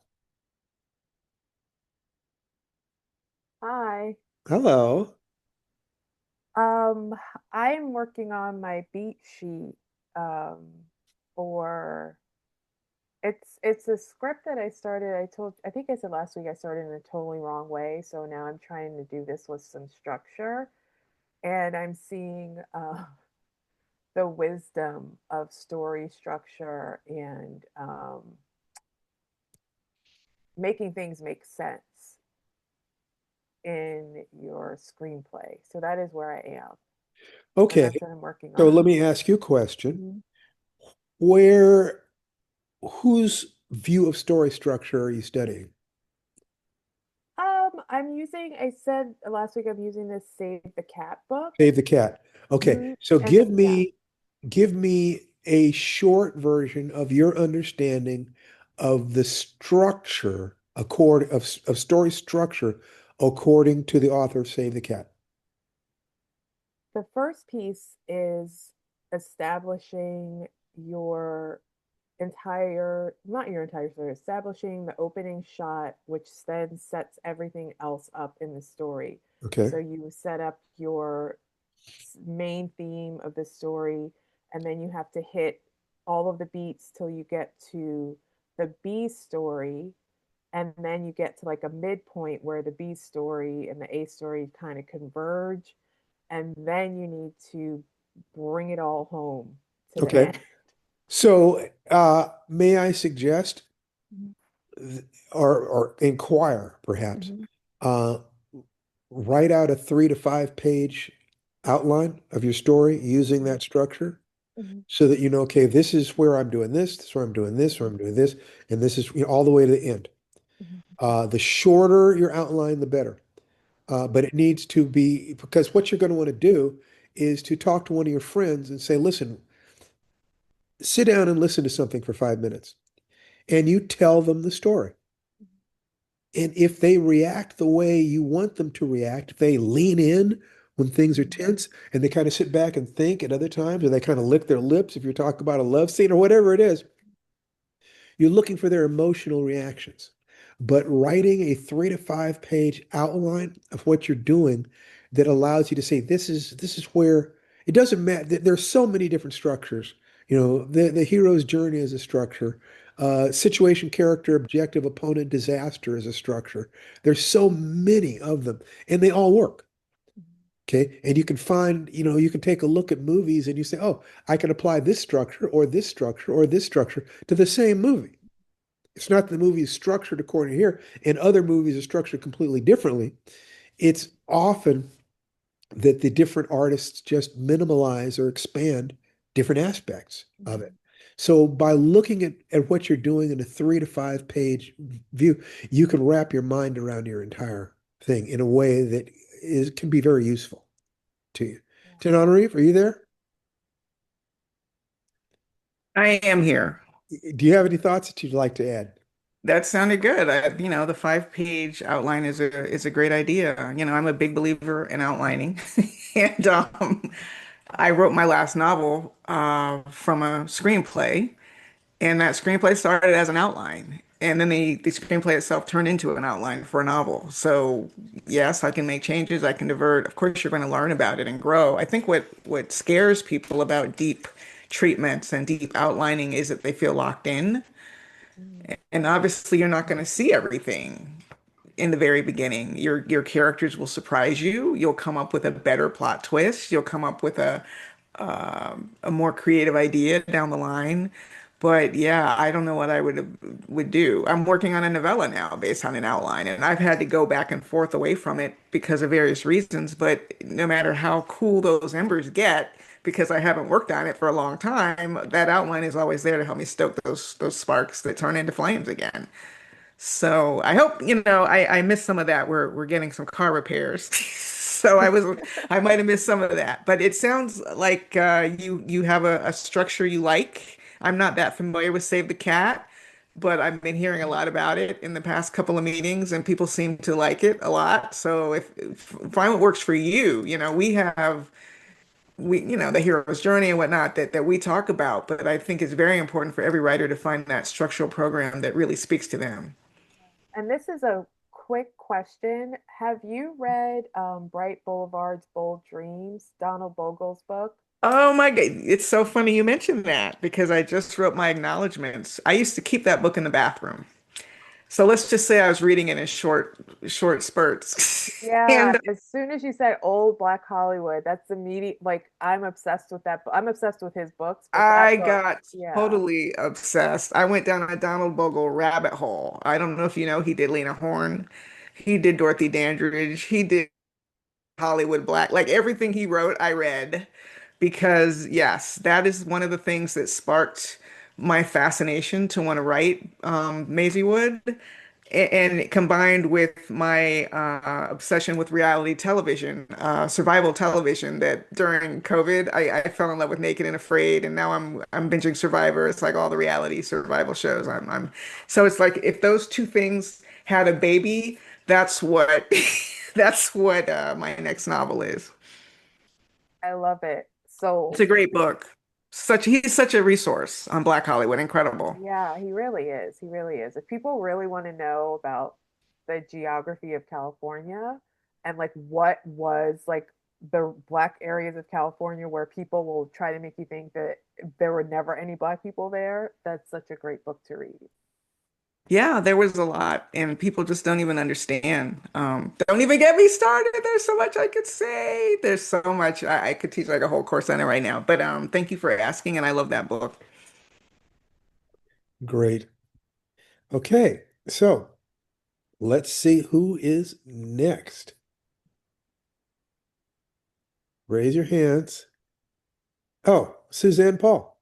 Hi. Hello. Um, I'm working on my beat sheet um for it's a script that I started. I think I said last week I started in a totally wrong way, so now I'm trying to do this with some structure and I'm seeing the wisdom of story structure and making things make sense in your screenplay. So that is where I am. And Okay. that's what I'm working So let on. me ask you a question. Mhm. Where, whose view of story structure are you studying? I'm using, I said last week I'm using this Save the Cat book. Save the cat. Okay. So And give yeah, me a short version of your understanding of the structure of story structure according to the author of Save the Cat. the first piece is establishing your not your entire story, establishing the opening shot, which then sets everything else up in the story. Okay. So you set up your main theme of the story, and then you have to hit all of the beats till you get to the B story, and then you get to like a midpoint where the B story and the A story kind of converge, and then you need to bring it all home to the Okay. end. So may I suggest Mhm. or inquire perhaps Mhm. uh, write out a 3 to 5 page outline of your story using Mhm. that structure Mhm. so that you know, okay, this is where I'm doing this is where I'm doing this, where I'm doing this, and this is all the way to the end. Mhm. The shorter your outline, the better. But it needs to be because what you're going to want to do is to talk to one of your friends and say, listen, sit down and listen to something for 5 minutes, and you tell them the story. And if they react the way you want them to react, if they lean in when things are Mhm. tense and they kind of sit back and think at other times, or they kind of lick their lips if you're talking about a love scene or whatever it is, You're looking for their emotional reactions. But writing a 3 to 5 page outline of what you're doing that allows you to say, this is where it doesn't matter. There's so many different structures. The hero's journey is a structure. Situation, character, objective, opponent, disaster is a structure. There's so many of them, and they all work. Okay. And you can find, you can take a look at movies and you say, oh, I can apply this structure or this structure or this structure to the same movie. It's not that the movie is structured according to here, and other movies are structured completely differently. It's often that the different artists just minimalize or expand different aspects of it. So by looking at what you're doing in a 3 to 5 page view, you can wrap your mind around your entire thing in a way that can be very useful to you. Tin Honoree, are you there? I am here. Do you have any thoughts that you'd like to add? That sounded good. The 5 page outline is a great idea. I'm a big believer in outlining, and I wrote my last novel from a screenplay, and that screenplay started as an outline, and then the screenplay itself turned into an outline for a novel. So yes, I can make changes. I can divert. Of course, you're going to learn about it and grow. I think what scares people about deep treatments and deep outlining is that they feel locked in. And obviously, you're not going to see everything in the very beginning. Your characters will surprise you. You'll come up with a better plot twist. You'll come up with a more creative idea down the line. But yeah, I don't know what I would do. I'm working on a novella now based on an outline, and I've had to go back and forth away from it because of various reasons. But no matter how cool those embers get, because I haven't worked on it for a long time, that outline is always there to help me stoke those sparks that turn into flames again. So I hope, I missed some of that. We're getting some car repairs. So I might have missed some of that. But it sounds like you have a structure you like. I'm not that familiar with Save the Cat, but I've been hearing a lot about it in the past couple of meetings, and people seem to like it a lot. So if find what works for you, the hero's journey and whatnot that we talk about, but I think it's very important for every writer to find that structural program that really speaks to them. And this is a quick question. Have you read Bright Boulevard's Bold Dreams, Donald Bogle's book? Oh my God, it's so funny you mentioned that because I just wrote my acknowledgments. I used to keep that book in the bathroom. So let's just say I was reading it in short spurts. Yeah, And as soon as you said old Black Hollywood, that's immediate. Like I'm obsessed with that. I'm obsessed with his books, but that I book, got yeah. totally obsessed. I went down a Donald Bogle rabbit hole. I don't know if you know, he did Lena Horne, he did Dorothy Dandridge, he did Hollywood Black. Like everything he wrote, I read because, yes, that is one of the things that sparked my fascination to want to write Maisie Wood. And it combined with my obsession with reality television, survival television, that during COVID, I fell in love with Naked and Afraid, and now I'm binging Survivor. It's like all the reality survival shows. So it's like if those two things had a baby, that's what that's what my next novel is. I love it. It's So a great book. He's such a resource on Black Hollywood. Incredible. yeah, he really is. He really is. If people really want to know about the geography of California and like what was like the black areas of California where people will try to make you think that there were never any black people there, that's such a great book to read. Yeah, there was a lot, and people just don't even understand. Don't even get me started. There's so much I could say. There's so much I could teach like a whole course on it right now. But thank you for asking, and I love that book. Great. Okay, so let's see who is next. Raise your hands. Oh, Suzanne Paul,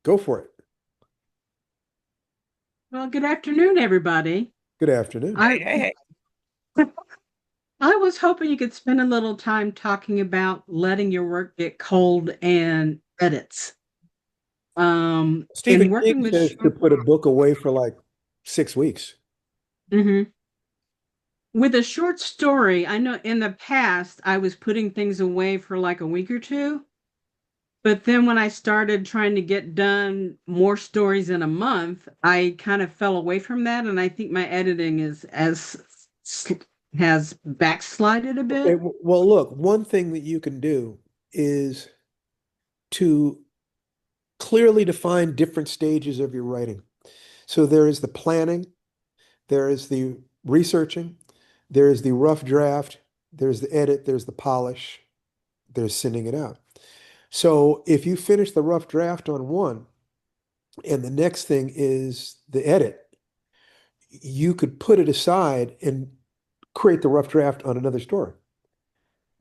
go for it. Well, good afternoon, everybody. Good afternoon. Hey, I hey, I was hoping you could spend a little time talking about letting your work get cold and edits. In Stephen King working with says to short, put a book away for like 6 weeks. Mhm. With a short story, I know in the past I was putting things away for like a week or two, But then when I started trying to get done more stories in a month, I kind of fell away from that, and I think my editing has backslided a Okay, bit. well, look, one thing that you can do is to clearly define different stages of your writing. So there is the planning, there is the researching, there is the rough draft, there's the edit, there's the polish, there's sending it out. So if you finish the rough draft on one and the next thing is the edit, you could put it aside and create the rough draft on another story.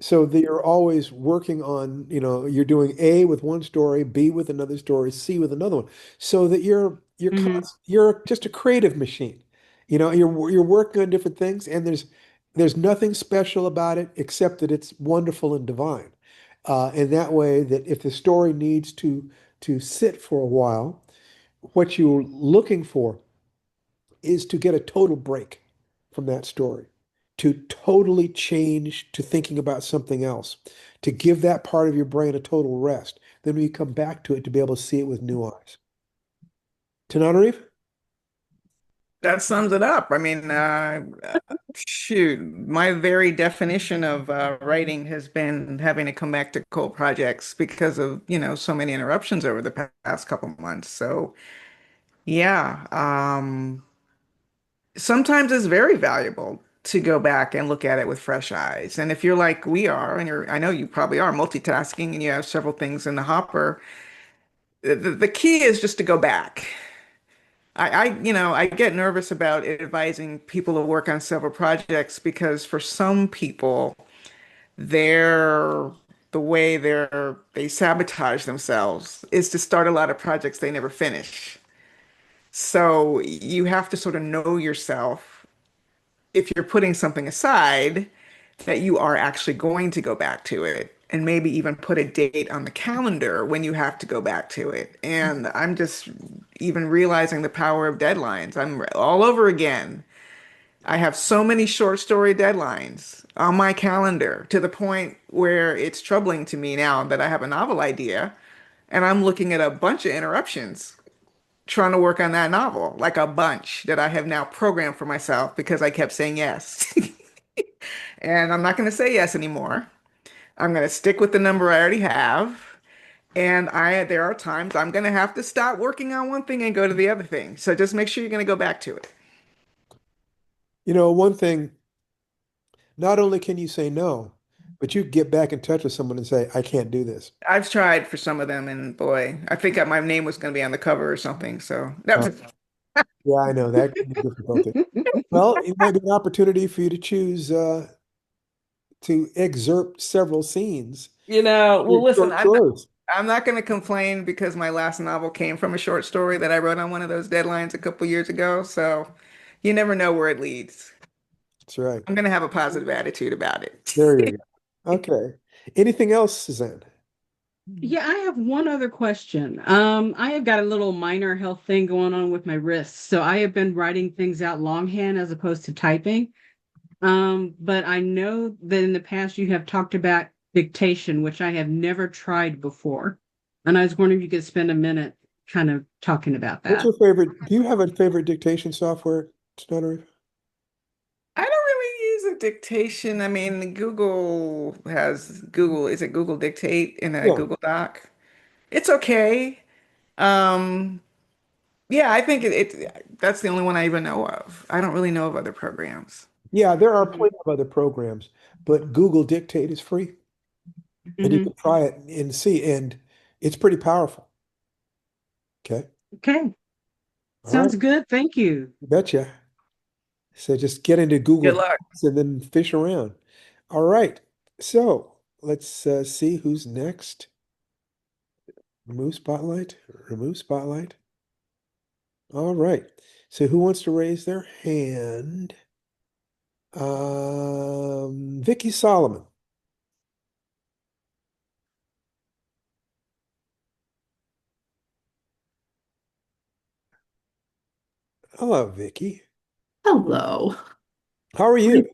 So that you're always working on, you're doing A with one story, B with another story, C with another one, so that Hmm. you're just a creative machine. You're working on different things, and there's nothing special about it except that it's wonderful and divine. And that way, that if the story needs to sit for a while, what you're looking for is to get a total break from that story, to totally change to thinking about something else, to give that part of your brain a total rest. Then when you come back to it, to be able to see it with new eyes. Tananarive? That sums it up. I mean, shoot, my very definition of writing has been having to come back to cold projects because of, so many interruptions over the past couple months. So, yeah, sometimes it's very valuable to go back and look at it with fresh eyes. And if you're like we are, and I know you probably are multitasking and you have several things in the hopper, the key is just to go back. I get nervous about advising people to work on several projects because for some people, they're the way they sabotage themselves is to start a lot of projects they never finish. So you have to sort of know yourself if you're putting something aside that you are actually going to go back to it and maybe even put a date on the calendar when you have to go back to it. And I'm just even realizing the power of deadlines. I'm all over again. I have so many short story deadlines on my calendar to the point where it's troubling to me now that I have a novel idea and I'm looking at a bunch of interruptions trying to work on that novel, like a bunch that I have now programmed for myself because I kept saying yes. And I'm not going to say yes anymore. I'm going to stick with the number I already have. And there are times I'm going to have to stop working on one thing and go to the other thing. So just make sure you're going to go back to it. One thing, not only can you say no, but you get back in touch with someone and say, I can't do this. I've tried for some of them, and boy, I think that my name was going to be on the cover or something. So that Uh, was, yeah, I know that can be difficult. Well, it might be an opportunity for you to choose to excerpt several scenes. well, listen, Short stories. I'm not going to complain because my last novel came from a short story that I wrote on one of those deadlines a couple years ago. So you never know where it leads. That's right. I'm going to have a positive attitude about it. There you go. Okay. Anything else, Suzanne? Yeah, I have one other question. I have got a little minor health thing going on with my wrists, so I have been writing things out longhand as opposed to typing. But I know that in the past you have talked about dictation, which I have never tried before. And I was wondering if you could spend a minute kind of talking about What's that. your favorite? Do you have a favorite dictation software, Snutter? I don't really use a dictation. I mean, is it Google Dictate in a Yeah. Google Doc? It's okay. Um, yeah, I think that's the only one I even know of. I don't really know of other programs. Yeah, there are Mhm. plenty of other programs, but Google Dictate is free and you Mhm. can try it and see, and it's pretty powerful. Okay. Okay, All right. sounds good. Thank you. Betcha. So just get into Google Good luck. Docs and then fish around. All right. So let's see who's next. Remove spotlight. Remove spotlight. All right. So who wants to raise their hand? Vicky Solomon. Hello, Vicky. Hello. How are I, you?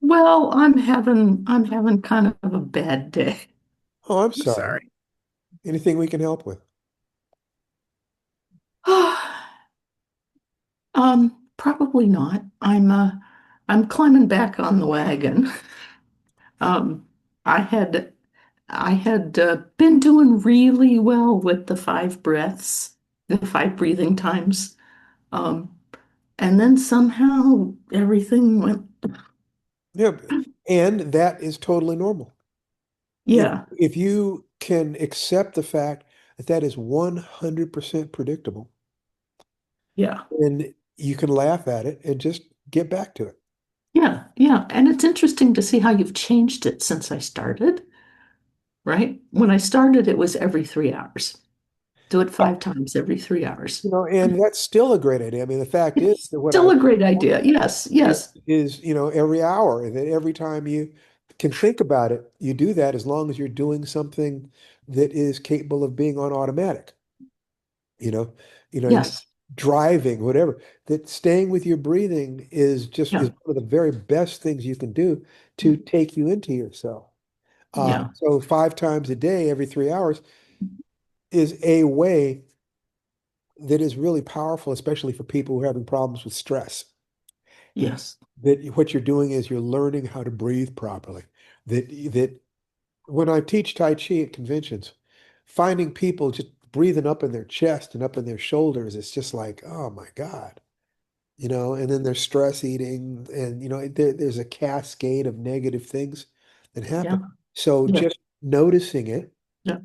well, I'm having kind of a bad day. Oh, I'm I'm sorry. sorry. Anything we can help with? Probably not. I'm climbing back on the wagon. Um, I had I had been doing really well with the 5 breaths, the 5 breathing times. Um, and then somehow everything went, Yeah, and that is totally normal. yeah, If you can accept the fact that that is 100% predictable, yeah, then you can laugh at it and just get back to it. yeah, yeah. And it's interesting to see how you've changed it since I started, right? When I started, it was every 3 hours. Do it Yeah. 5 times every 3 hours. And that's still a great idea. I mean, the fact is It's that what I still a great idea. Yes, yes, is, every hour, and that every time you can think about it, you do that as long as you're doing something that is capable of being on automatic. You know, you're yes, driving, whatever. That staying with your breathing is yeah, one of the very best things you can do to take you into yourself. yeah, So 5 times a day, every 3 hours, is a way that is really powerful, especially for people who are having problems with stress. yes, That what you're doing is you're learning how to breathe properly. That when I teach Tai Chi at conventions, finding people just breathing up in their chest and up in their shoulders, it's just like, oh my God. And then there's stress eating, and there's a cascade of negative things that happen. yeah, So yeah, just noticing it, yeah.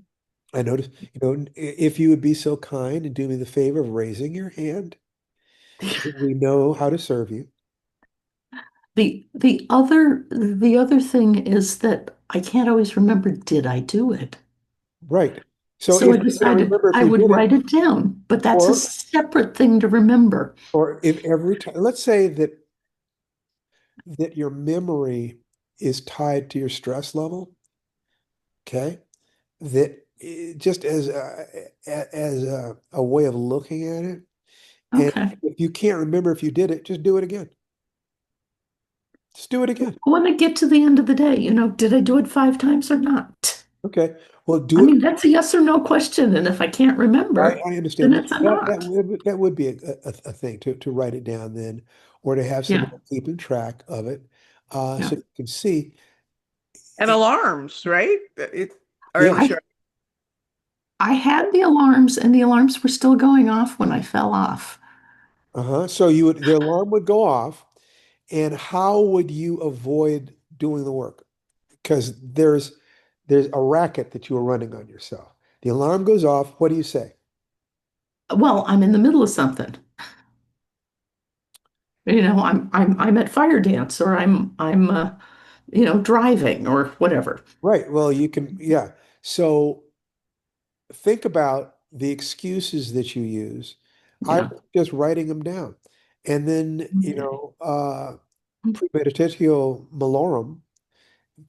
I notice, if you would be so kind and do me the favor of raising your hand, we know how to serve you. The other thing is that I can't always remember, did I do it? Right. So So if I you can't decided remember if I you would did it, write it down, but that's a or separate thing to remember. or if every time, let's say that your memory is tied to your stress level, okay? That just as a way of looking at it, and Okay. if you can't remember if you did it, just do it again. Just do it again. When I get to the end of the day, did I do it 5 times or not? Okay. Well, I do it. mean, that's a yes or no question. And if I can't I, remember, I then understand it's a that not. would be a thing to write it down then, or to have Yeah. someone keeping track of it, Yeah. so you can see. And alarms, right? Or at least Yes. I I had the alarms and the alarms were still going off when I fell off. Uh-huh. So the alarm would go off, and how would you avoid doing the work? Because there's a racket that you are running on yourself. The alarm goes off. What do you say? Well, I'm in the middle of something. I'm at fire dance or I'm driving or whatever. Right. Well, you can, yeah. So think about the excuses that you use. I Yeah. was just writing them down. And then, Okay. premeditatio malorum,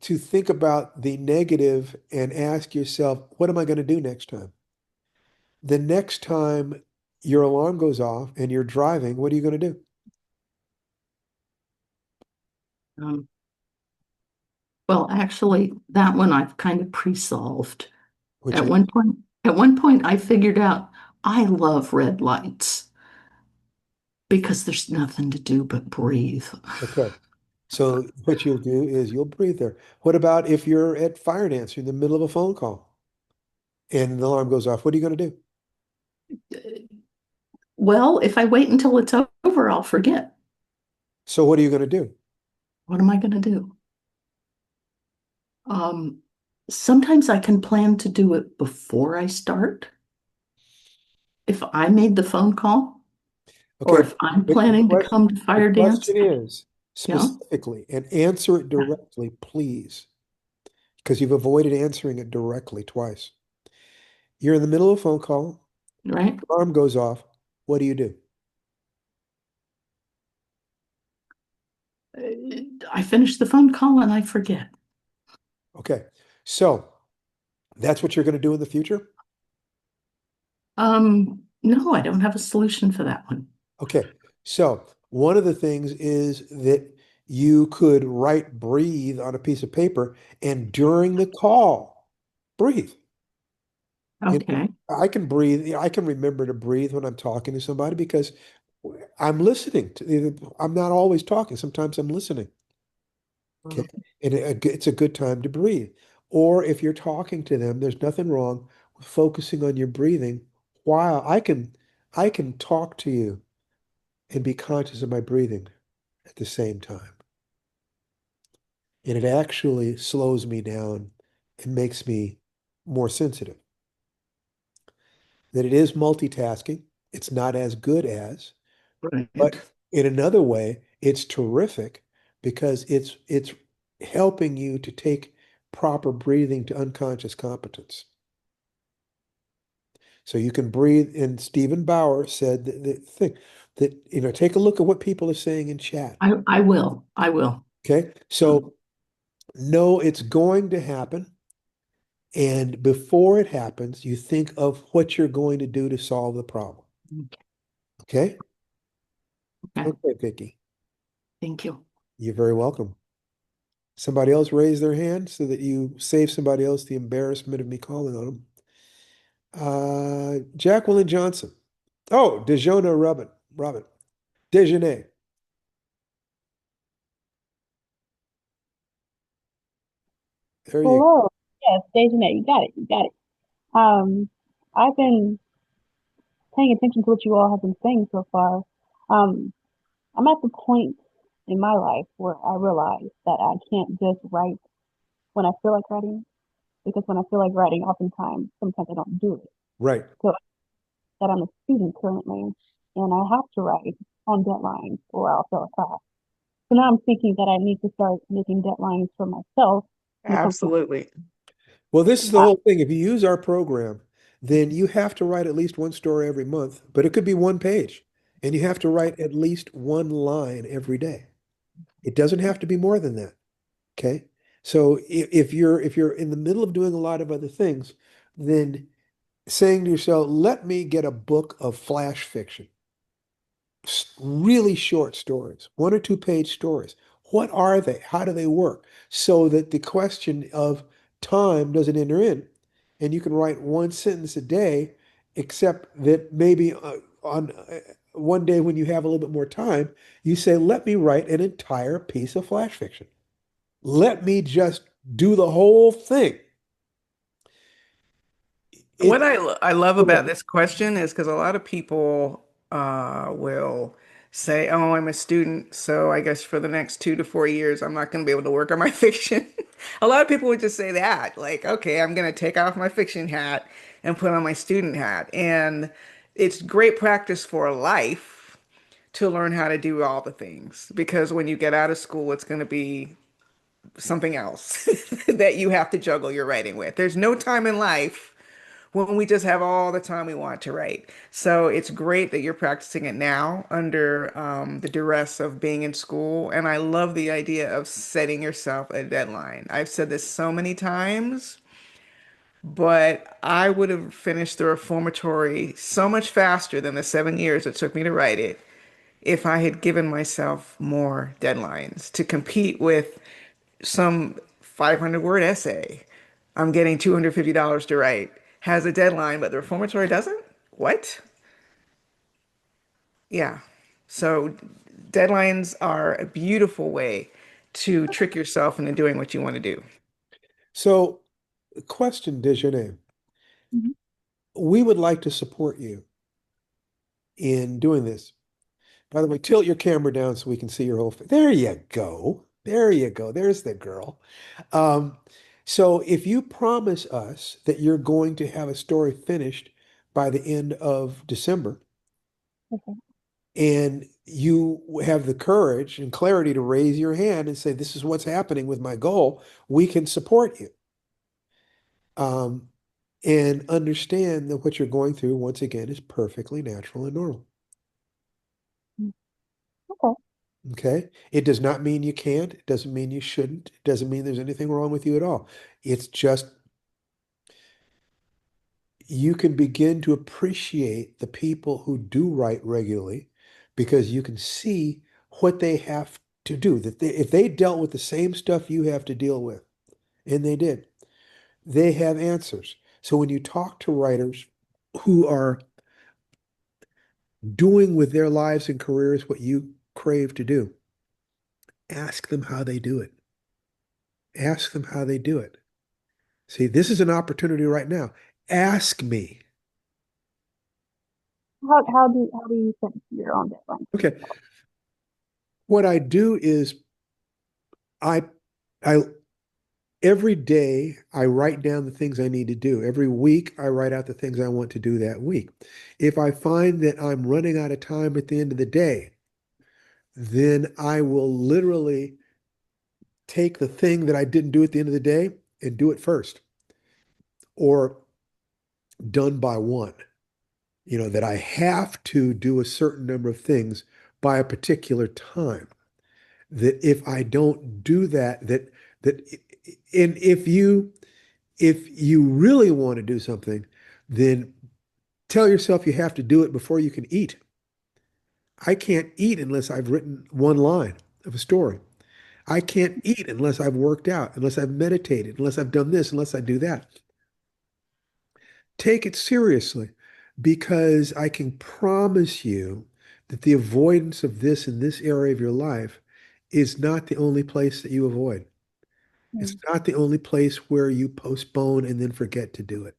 to think about the negative and ask yourself, what am I going to do next time? The next time your alarm goes off and you're driving, what are you going to do? Um, well, actually, that one I've kind of pre-solved. Which At is, one point, at one point I figured out I love red lights because there's nothing to do but breathe. okay. So what you'll do is you'll breathe there. What about if you're at fire dance, you're in the middle of a phone call and the alarm goes off? What are you going to do? Well, if I wait until it's over, I'll forget. So what are you going to do? What am I going to do? Um, Sometimes I can plan to do it before I start. If I made the phone call, or Okay. if I'm But the planning to question, come to the fire dance, question is yeah, specifically, and answer it directly, please, because you've avoided answering it directly twice. You're in the middle of a phone call, right? alarm goes off. What do you do? I finish the phone call and I forget. Okay. So that's what you're going to do in the future? No, I don't have a solution for that one. Okay. So one of the things is that you could write breathe on a piece of paper, and during the call, breathe. You know, Okay. I can breathe. I can remember to breathe when I'm talking to somebody because I'm listening I'm not always talking. Sometimes I'm listening. Okay. And it's a good time to breathe. Or if you're talking to them, there's nothing wrong with focusing on your breathing while I can talk to you and be conscious of my breathing at the same time. And it actually slows me down and makes me more sensitive. That it is multitasking. It's not as good as, Right. but in another way, it's terrific because it's helping you to take proper breathing to unconscious competence. So you can breathe. And Stephen Bauer said that thing that, take a look at what people are saying in chat. I will. I will. Okay. So know it's going to happen. And before it happens, you think of what you're going to do to solve the problem. Okay? Okay. Okay, Vicky. Thank you. You're very welcome. Somebody else raise their hand so that you save somebody else the embarrassment of me calling on them. Jacqueline Johnson. Oh, Dejona Robin. Dejanay. There you go. Hello. Yes, Dejanay, you got it. You got it. Um, I've been paying attention to what you all have been saying so far. Um, I'm at the point in my life where I realize that I can't just write when I feel like writing, because when I feel like writing, oftentimes, sometimes I don't do it. Right. So that I'm a student currently, and I have to write on deadlines or I'll fail a class. So now I'm thinking that I need to start making deadlines for myself when it comes to Absolutely. Well, this is the whole thing. If you use our program, then you have to write at least one story every month, but it could be one page, and you have to write at least one line every day. It doesn't have to be more than that. Okay. So if you're in the middle of doing a lot of other things, then saying to yourself, let me get a book of flash fiction, really short stories, 1 or 2 page stories. What are they? How do they work? So that the question of time doesn't enter in, and you can write one sentence a day, except that maybe on one day when you have a little bit more time, you say, let me write an entire piece of flash fiction. Let me just do the whole thing. What It, I love about this question is because a lot of people will say, "Oh, I'm a student, so I guess for the next 2 to 4 years, I'm not going to be able to work on my fiction." A lot of people would just say that, like, "Okay, I'm going to take off my fiction hat and put on my student hat," and it's great practice for life to learn how to do all the things because when you get out of school, it's going to be something else that you have to juggle your writing with. There's no time in life when we just have all the time we want to write. So it's great that you're practicing it now under the duress of being in school. And I love the idea of setting yourself a deadline. I've said this so many times, but I would have finished the reformatory so much faster than the 7 years it took me to write it if I had given myself more deadlines to compete with some 500 word essay. I'm getting $250 to write, has a deadline, but the reformatory doesn't? What? Yeah. So deadlines are a beautiful way to trick yourself into doing what you want to do. so, question, Dejanay. Mhm. We would like to support you in doing this. By the way, tilt your camera down so we can see your whole face. There you go. There you go. There's the girl. Um, so if you promise us that you're going to have a story finished by the end of December, Okay. and you have the courage and clarity to raise your hand and say, this is what's happening with my goal, we can support you. Um, and understand that what you're going through, once again, is perfectly natural and normal. Mm. Okay. Okay. It does not mean you can't. It doesn't mean you shouldn't. It doesn't mean there's anything wrong with you at all. It's just you can begin to appreciate the people who do write regularly because you can see what they have to do. That if they dealt with the same stuff you have to deal with, and they did, they have answers. So when you talk to writers who are doing with their lives and careers what you crave to do, ask them how they do it. Ask them how they do it. See, this is an opportunity right now. Ask me. How do you set your own deadline for Okay. yourself? What I do is I I every day I write down the things I need to do. Every week I write out the things I want to do that week. If I find that I'm running out of time at the end of the day, then I will literally take the thing that I didn't do at the end of the day and do it first, or done by one. That I have to do a certain number of things by a particular time. That if I don't do that, that and if you really want to do something, then tell yourself you have to do it before you can eat. I can't eat unless I've written one line of a story. I can't eat unless I've worked out, unless I've meditated, unless I've done this, unless I do that. Take it seriously, because I can promise you that the avoidance of this in this area of your life is not the only place that you avoid. It's Mm, not the only place where you postpone and then forget to do it.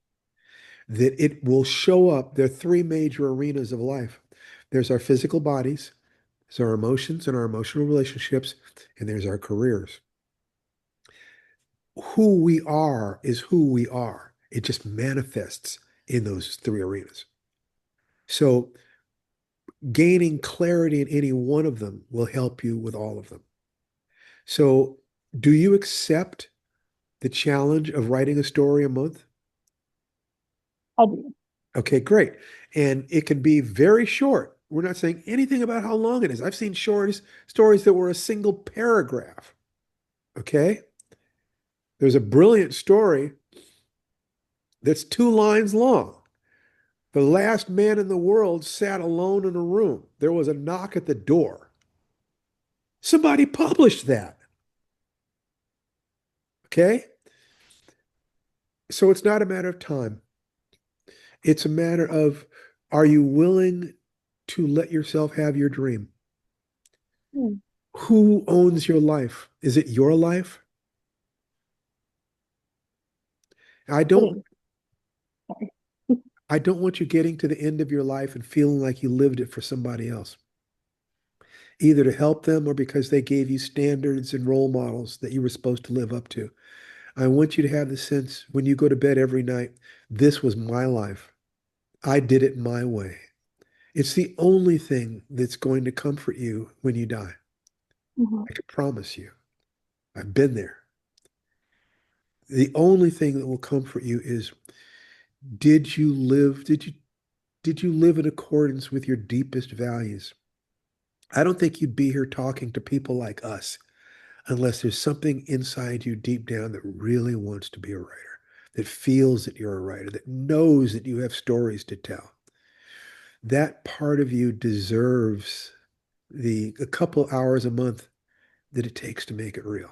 That it will show up. There are three major arenas of life. There's our physical bodies, there's our emotions and our emotional relationships, and there's our careers. Who we are is who we are. It just manifests in those three arenas. So gaining clarity in any one of them will help you with all of them. So, do you accept the challenge of writing a story a month? I do. Okay, great. And it can be very short. We're not saying anything about how long it is. I've seen short stories that were a single paragraph. Okay. There's a brilliant story that's 2 lines long. The last man in the world sat alone in a room. There was a knock at the door. Somebody published that. Okay. So it's not a matter of time. It's a matter of, are you willing to let yourself have your dream? Mm, Who owns your life? Is it your life? I it don't is. Sorry. I don't want you getting to the end of your life and feeling like you lived it for somebody else, either to help them or because they gave you standards and role models that you were supposed to live up to. I want you to have the sense when you go to bed every night, this was my life. I did it my way. It's the only thing that's going to comfort you when you die. Mhm. I can promise you. I've been there. The only thing that will comfort you is, did you live in accordance with your deepest values? I don't think you'd be here talking to people like us unless there's something inside you deep down that really wants to be a writer, that feels that you're a writer, that knows that you have stories to tell. That part of you deserves the a couple hours a month that it takes to make it real.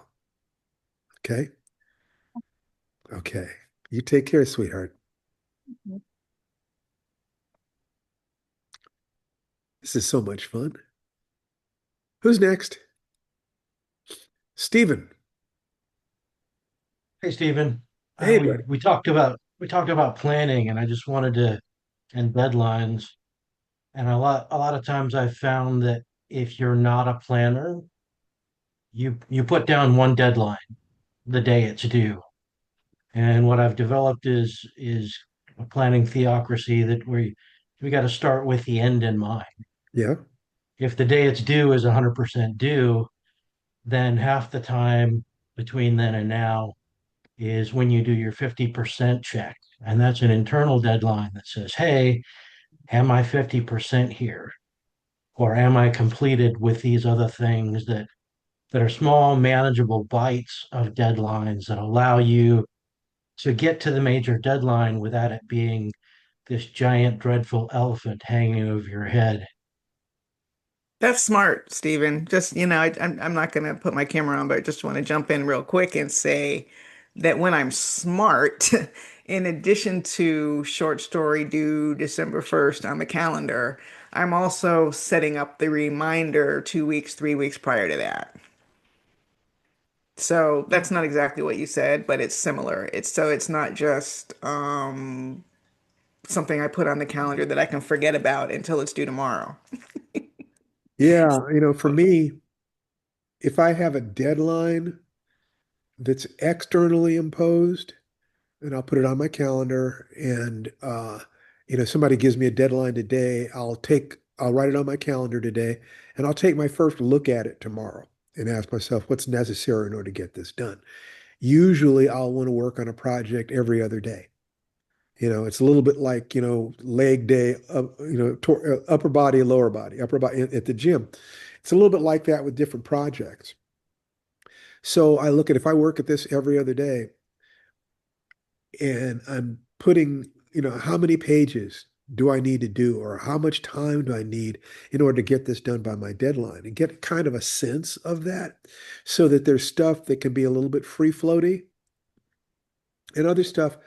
Okay? Okay. You take care, sweetheart. This is so much fun. Who's next? Stephen. Hey, Stephen. Hey, We buddy. we talked about planning, and I just wanted to and deadlines. And a lot of times I've found that if you're not a planner, you put down one deadline the day it's due. And what I've developed is a planning theocracy that we got to start with the end in mind. Yeah. If the day it's due is 100% due, then half the time between then and now is when you do your 50% check. And that's an internal deadline that says, hey, am I 50% here? Or am I completed with these other things that are small, manageable bites of deadlines that allow you to get to the major deadline without it being this giant, dreadful elephant hanging over your head? That's smart, Stephen. Just, I'm not going to put my camera on, but I just want to jump in real quick and say that when I'm smart, in addition to short story due December 1st on the calendar, I'm also setting up the reminder 2 weeks, 3 weeks prior to that. So that's not exactly what you said, but it's similar. It's not just something I put on the calendar that I can forget about until it's due tomorrow. Yeah, for me, if I have a deadline that's externally imposed, and I'll put it on my calendar, and somebody gives me a deadline today, I'll write it on my calendar today, and I'll take my first look at it tomorrow and ask myself what's necessary in order to get this done. Usually I'll want to work on a project every other day. It's a little bit like, leg day, upper body, lower body, upper body at the gym. It's a little bit like that with different projects. So I look at, if I work at this every other day and I'm putting, how many pages do I need to do, or how much time do I need in order to get this done by my deadline, and get kind of a sense of that, so that there's stuff that can be a little bit free floaty and other stuff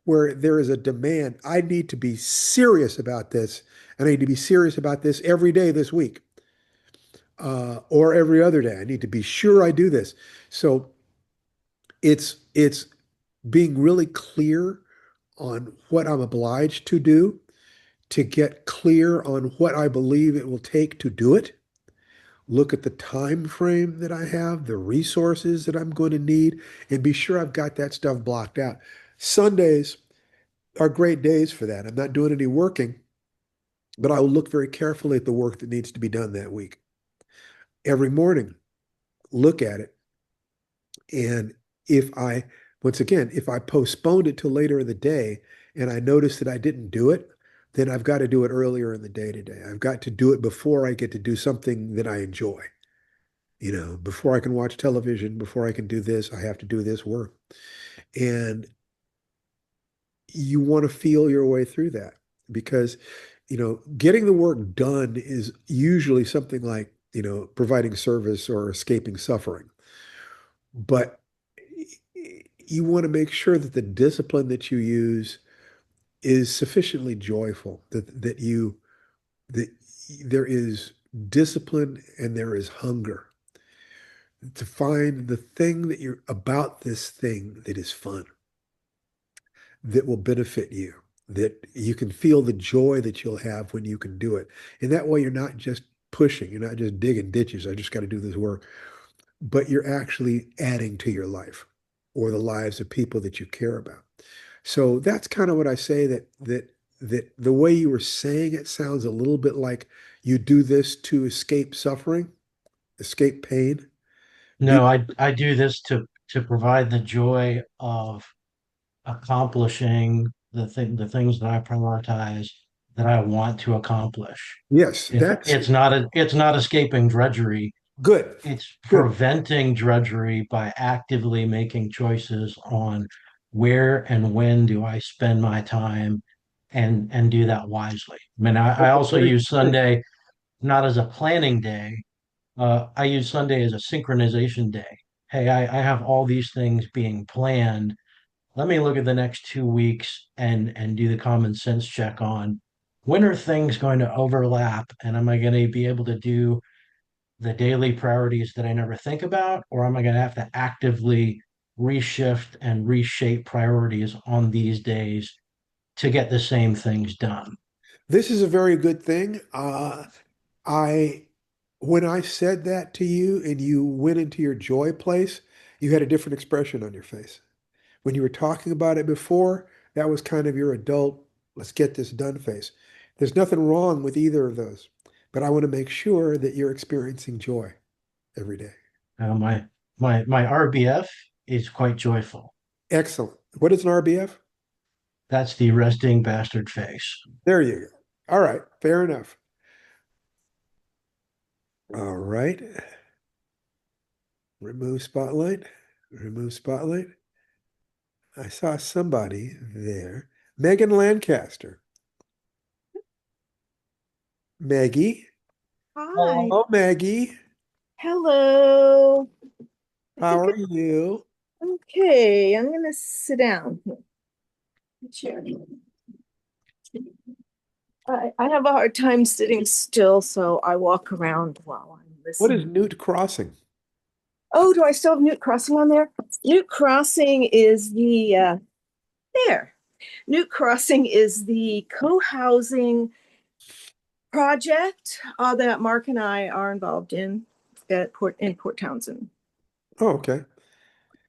where there is a demand. I need to be serious about this, and I need to be serious about this every day this week, or every other day. I need to be sure I do this. So it's being really clear on what I'm obliged to do, to get clear on what I believe it will take to do it. Look at the time frame that I have, the resources that I'm going to need, and be sure I've got that stuff blocked out. Sundays are great days for that. I'm not doing any working, but I will look very carefully at the work that needs to be done that week. Every morning, look at it. And once again, if I postponed it till later in the day and I notice that I didn't do it, then I've got to do it earlier in the day today. I've got to do it before I get to do something that I enjoy. Before I can watch television, before I can do this, I have to do this work. And you want to feel your way through that, because, getting the work done is usually something like, providing service or escaping suffering. But you want to make sure that the discipline that you use is sufficiently joyful, that there is discipline and there is hunger to find the thing that you're about, this thing that is fun, that will benefit you, that you can feel the joy that you'll have when you can do it. And that way you're not just pushing, you're not just digging ditches. I just got to do this work, but you're actually adding to your life or the lives of people that you care about. So that's kind of what I say, that the way you were saying it sounds a little bit like you do this to escape suffering, escape pain. Do No, I do this to provide the joy of accomplishing the things that I prioritize, that I want to accomplish. Yes, that's It's not escaping drudgery. good. It's Good. preventing drudgery by actively making choices on where and when do I spend my time, and do that wisely. I mean, I also use Sunday not as a planning day. I use Sunday as a synchronization day. Hey, I have all these things being planned. Let me look at the next 2 weeks and do the common sense check on when are things going to overlap, and am I going to be able to do the daily priorities that I never think about, or am I going to have to actively reshift and reshape priorities on these days to get the same things done? This is a very good thing. I When I said that to you and you went into your joy place, you had a different expression on your face. When you were talking about it before, that was kind of your adult, let's get this done face. There's nothing wrong with either of those, but I want to make sure that you're experiencing joy every day. My RBF is quite joyful. Excellent. What is an RBF? That's the resting bastard face. There you go. All right, fair enough. All right. Remove spotlight. Remove spotlight. I saw somebody there. Megan Lancaster. Maggie. Hi. Hello, Maggie. Hello. It's a How good. are you? Okay, I'm gonna sit down. Chair. I have a hard time sitting still, so I walk around while I'm What is listening. Newt Crossing? Oh, do I still have Newt Crossing on there? Newt Crossing is there. Newt Crossing is the co-housing project that Mark and I are involved in in Port Townsend. Oh, okay.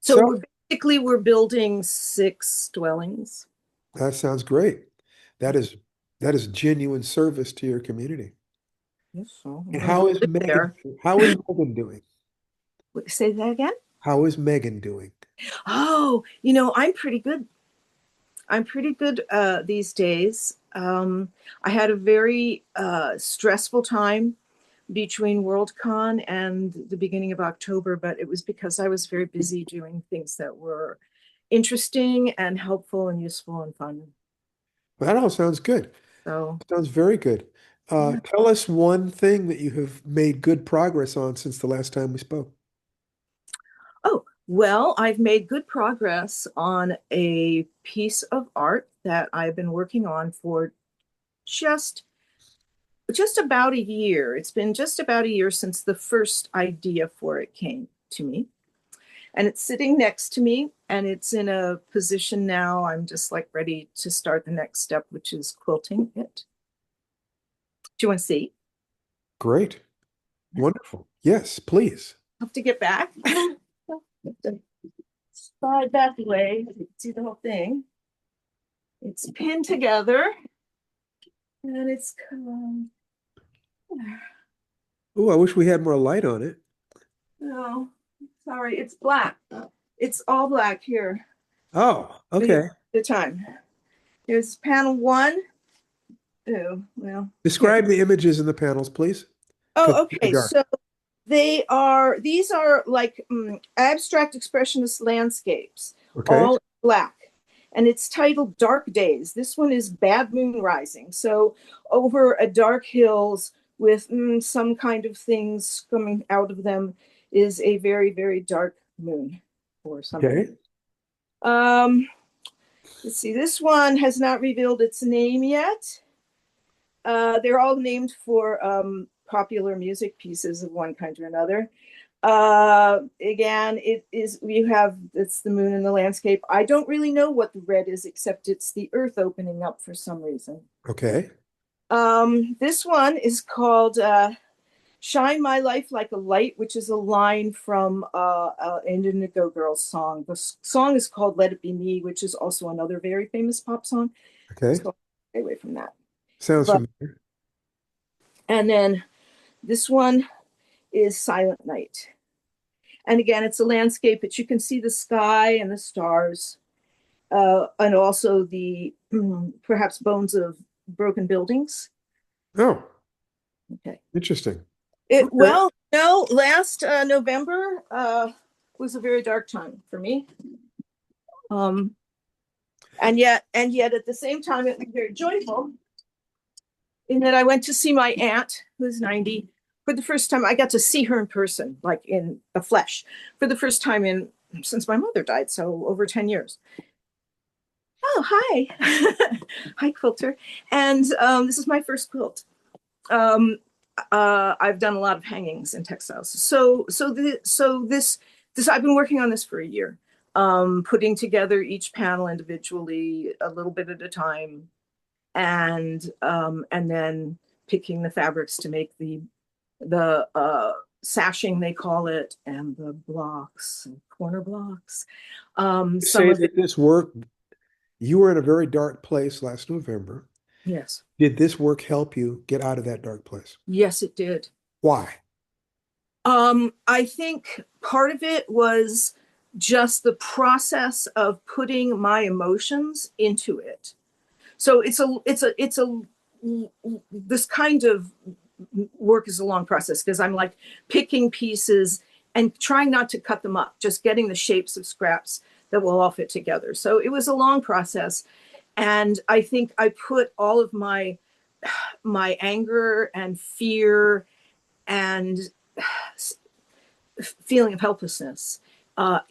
So So we're building 6 dwellings. that sounds great. That is genuine service to your community. Yes, so And I'm gonna live there. How is Megan doing? Say that again? How is Megan doing? Oh, I'm pretty good. I'm pretty good these days. I had a very stressful time between Worldcon and the beginning of October, but it was because I was very busy doing things that were interesting and helpful and useful and fun. That all sounds good. So, Sounds very good. yeah. Tell us one thing that you have made good progress on since the last time we spoke. Oh, well, I've made good progress on a piece of art that I've been working on for just just about a year. It's been just about a year since the first idea for it came to me. And it's sitting next to me and it's in a position now. I'm just like ready to start the next step, which is quilting it. Do you want to see? Great. Wonderful. Yes, please. I have to get back. Slide that way. See the whole thing. It's pinned together and it's Oh, I wish we had more light on it. no, sorry, it's black. It's all black here. Oh, okay. The time. Here's panel 1. Oh, well. Describe the images in the panels, please. Oh, okay. So these are like abstract expressionist landscapes, Okay. all black. And it's titled Dark Days. This one is Bad Moon Rising. So over a dark hills with some kind of things coming out of them is a very, very dark moon or something. Okay. Let's see, this one has not revealed its name yet. They're all named for popular music pieces of one kind or another. Again, it's the moon in the landscape. I don't really know what the red is, except it's the earth opening up for some reason. Okay. This one is called Shine My Life Like a Light, which is a line from an Indigo Girls song. The song is called Let It Be Me, which is also another very famous pop song. Okay. So stay away from that. Sounds familiar. And then this one is Silent Night. And again, it's a landscape, but you can see the sky and the stars, and also the perhaps bones of broken buildings. Oh, okay. Interesting. Well, no, last November was a very dark time for me. And yet at the same time, it was very joyful in that I went to see my aunt, who's 90, for the first time. I got to see her in person, like in the flesh, for the first time since my mother died, so over 10 years. Oh, hi. Hi, quilter. And this is my first quilt. I've done a lot of hangings and textiles. So this I've been working on this for a year, putting together each panel individually, a little bit at a time, and then picking the fabrics to make the sashing, they call it, and the blocks and corner blocks. Say that this work, you were in a very dark place last November. Yes. Did this work help you get out of that dark place? Yes, it did. Why? I think part of it was just the process of putting my emotions into it. So this kind of work is a long process because I'm like picking pieces and trying not to cut them up, just getting the shapes of scraps that will all fit together. So it was a long process. And I think I put all of my anger and fear and feeling of helplessness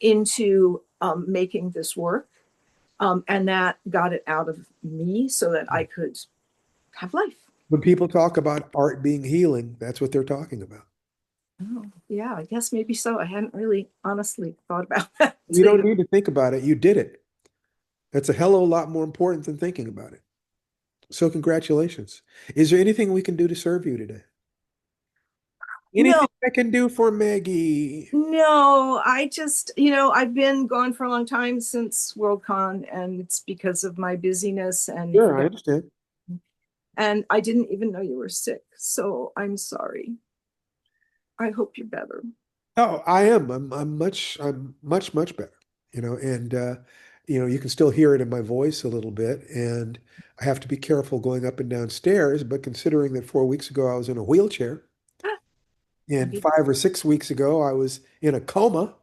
into making this work. And that got it out of me so that I could have life. When people talk about art being healing, that's what they're talking about. Oh, yeah, I guess maybe so. I hadn't really honestly thought about that. You don't need to think about it. You did it. That's a hell of a lot more important than thinking about it. So congratulations. Is there anything we can do to serve you today? No, Anything I can do for Maggie? no, I just, I've been gone for a long time since Worldcon, and it's because of my busyness and Sure, I forget. understand. And I didn't even know you were sick, so I'm sorry. I hope you're better. Oh, I am. I'm much better, and you can still hear it in my voice a little bit, and I have to be careful going up and down stairs, but considering that 4 weeks ago I was in a wheelchair, and Okay, 5 or 6 weeks ago I was in a coma.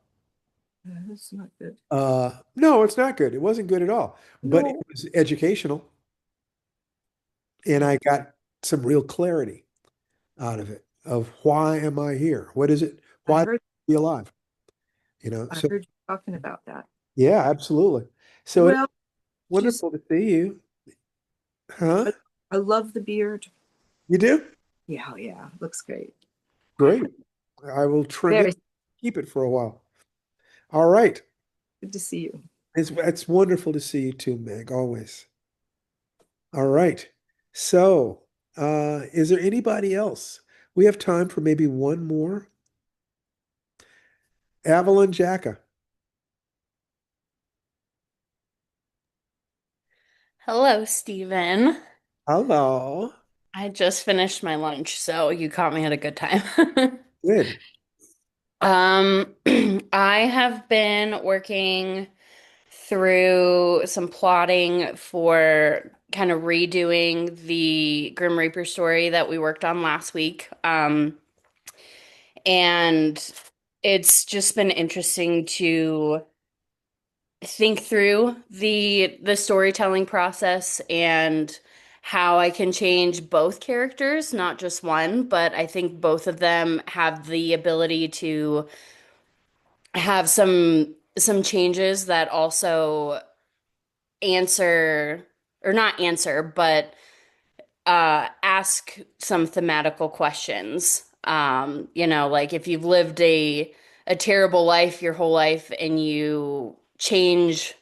that's not good. No, it's not good. It wasn't good at all, but it No, was educational, and I got some real clarity out of it of why am I here? What is it? I Why heard be alive? I So heard you talking about that. yeah, absolutely. So it's Well, just wonderful to see you. Huh? I love the beard. You do? Yeah, oh, yeah, looks great. Great. I will trim Very it, keep it for a while. All right. good to see you. It's wonderful to see you too, Meg, always. All right. So, is there anybody else? We have time for maybe one more. Avalon Jacka. Hello, Stephen. Hello. I just finished my lunch, so you caught me at a good time. Good. Um, I have been working through some plotting for kind of redoing the Grim Reaper story that we worked on last week. And it's just been interesting to think through the storytelling process and how I can change both characters, not just one, but I think both of them have the ability to have some changes that also answer or not answer, but ask some thematical questions. Like if you've lived a terrible life your whole life and you change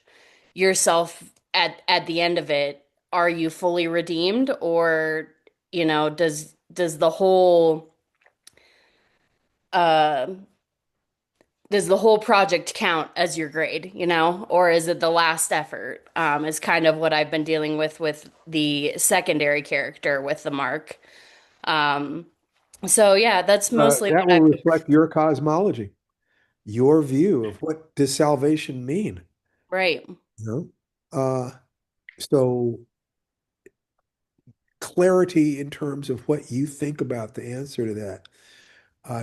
yourself at the end of it, are you fully redeemed, or does the whole uh does the whole project count as your grade, or is it the last effort? Is kind of what I've been dealing with the secondary character with the mark. Um, so yeah, that's mostly That what will I've been. reflect your cosmology, your view of what does salvation mean, Right. you know? So clarity in terms of what you think about the answer to that.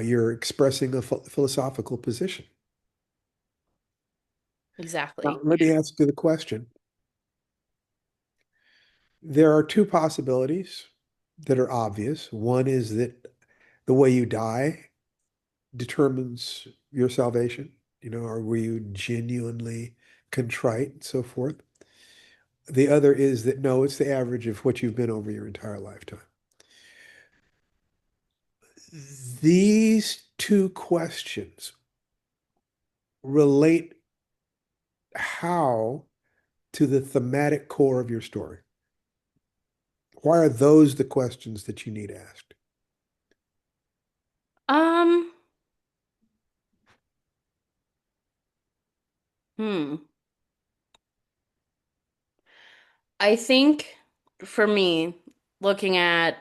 You're expressing a philosophical position. Now, Exactly. let me ask you the question. There are two possibilities that are obvious. One is that the way you die determines your salvation, or were you genuinely contrite and so forth. The other is that no, it's the average of what you've been over your entire lifetime. These two questions relate how to the thematic core of your story. Why are those the questions that you need asked? Um, hmm. I think for me, looking at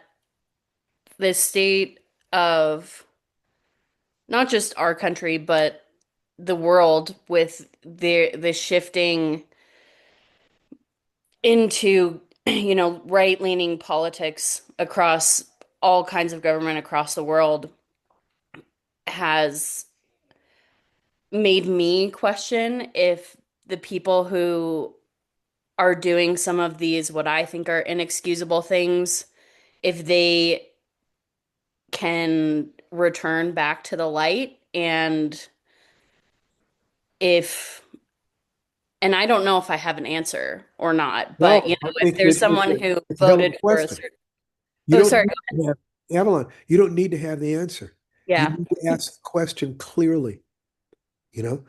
the state of not just our country, but the world with the shifting into, right-leaning politics across all kinds of government across the world has made me question if the people who are doing some of these, what I think are inexcusable things, if they can return back to the light, and if And I don't know if I have an answer or not, but Well, I if think there's that someone who it's a hell of a voted for a question. certain, You oh, don't sorry. need to have, Avalon, you don't need to have the answer. You Yeah. need to ask the question clearly, you know?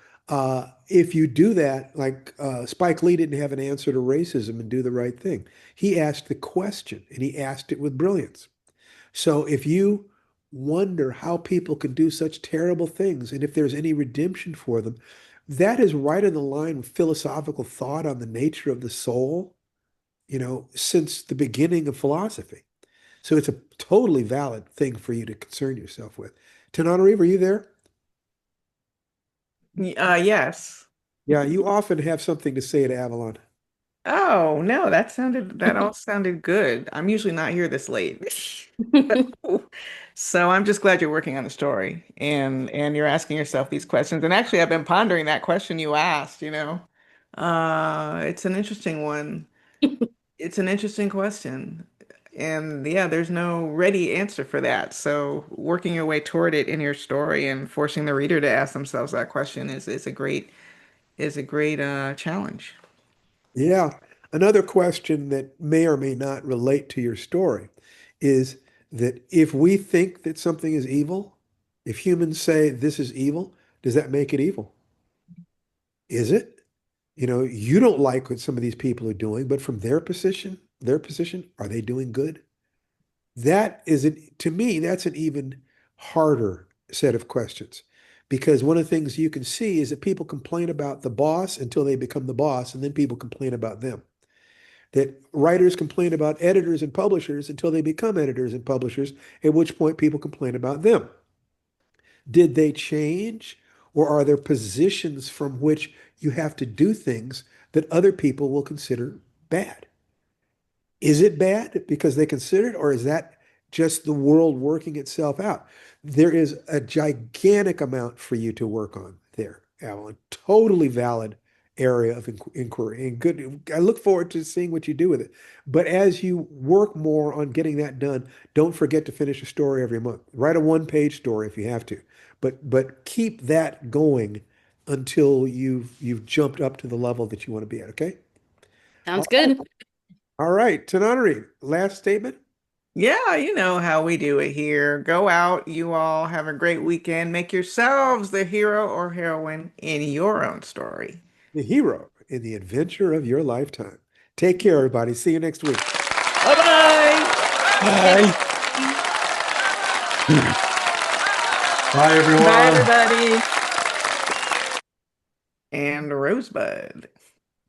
If you do that, like Spike Lee didn't have an answer to racism and do the right thing. He asked the question and he asked it with brilliance. So if you wonder how people can do such terrible things and if there's any redemption for them, that is right in the line with philosophical thought on the nature of the soul, since the beginning of philosophy. So it's a totally valid thing for you to concern yourself with. Tananarive, are you there? Yes. Yeah, you often have something to say to Avalon. Oh, no, that all sounded good. I'm usually not here this late. So I'm just glad you're working on the story and you're asking yourself these questions. And actually, I've been pondering that question you asked, you know. It's an interesting one. It's an interesting question. And yeah, there's no ready answer for that. So working your way toward it in your story and forcing the reader to ask themselves that question is a great challenge. Yeah. Another question that may or may not relate to your story is that if we think that something is evil, if humans say this is evil, does that make it evil? Is it? You don't like what some of these people are doing, but from their position, are they doing good? To me, that's an even harder set of questions. Because one of the things you can see is that people complain about the boss until they become the boss, and then people complain about them. That writers complain about editors and publishers until they become editors and publishers, at which point people complain about them. Did they change, or are there positions from which you have to do things that other people will consider bad? Is it bad because they consider it, or is that just the world working itself out? There is a gigantic amount for you to work on there, Alan. Totally valid area of inquiry. And good. I look forward to seeing what you do with it. But as you work more on getting that done, don't forget to finish a story every month. Write a one-page story if you have to. But keep that going until you've jumped up to the level that you want to be at, okay? Sounds good. All right, Tananari, last statement. Yeah, you know how we do it here. Go out, you all have a great weekend. Make yourselves the hero or heroine in your own story. The hero in the adventure of your lifetime. Take care, everybody. See you next week. Bye-bye. Bye. Bye, Bye, everyone. everybody. And Rosebud.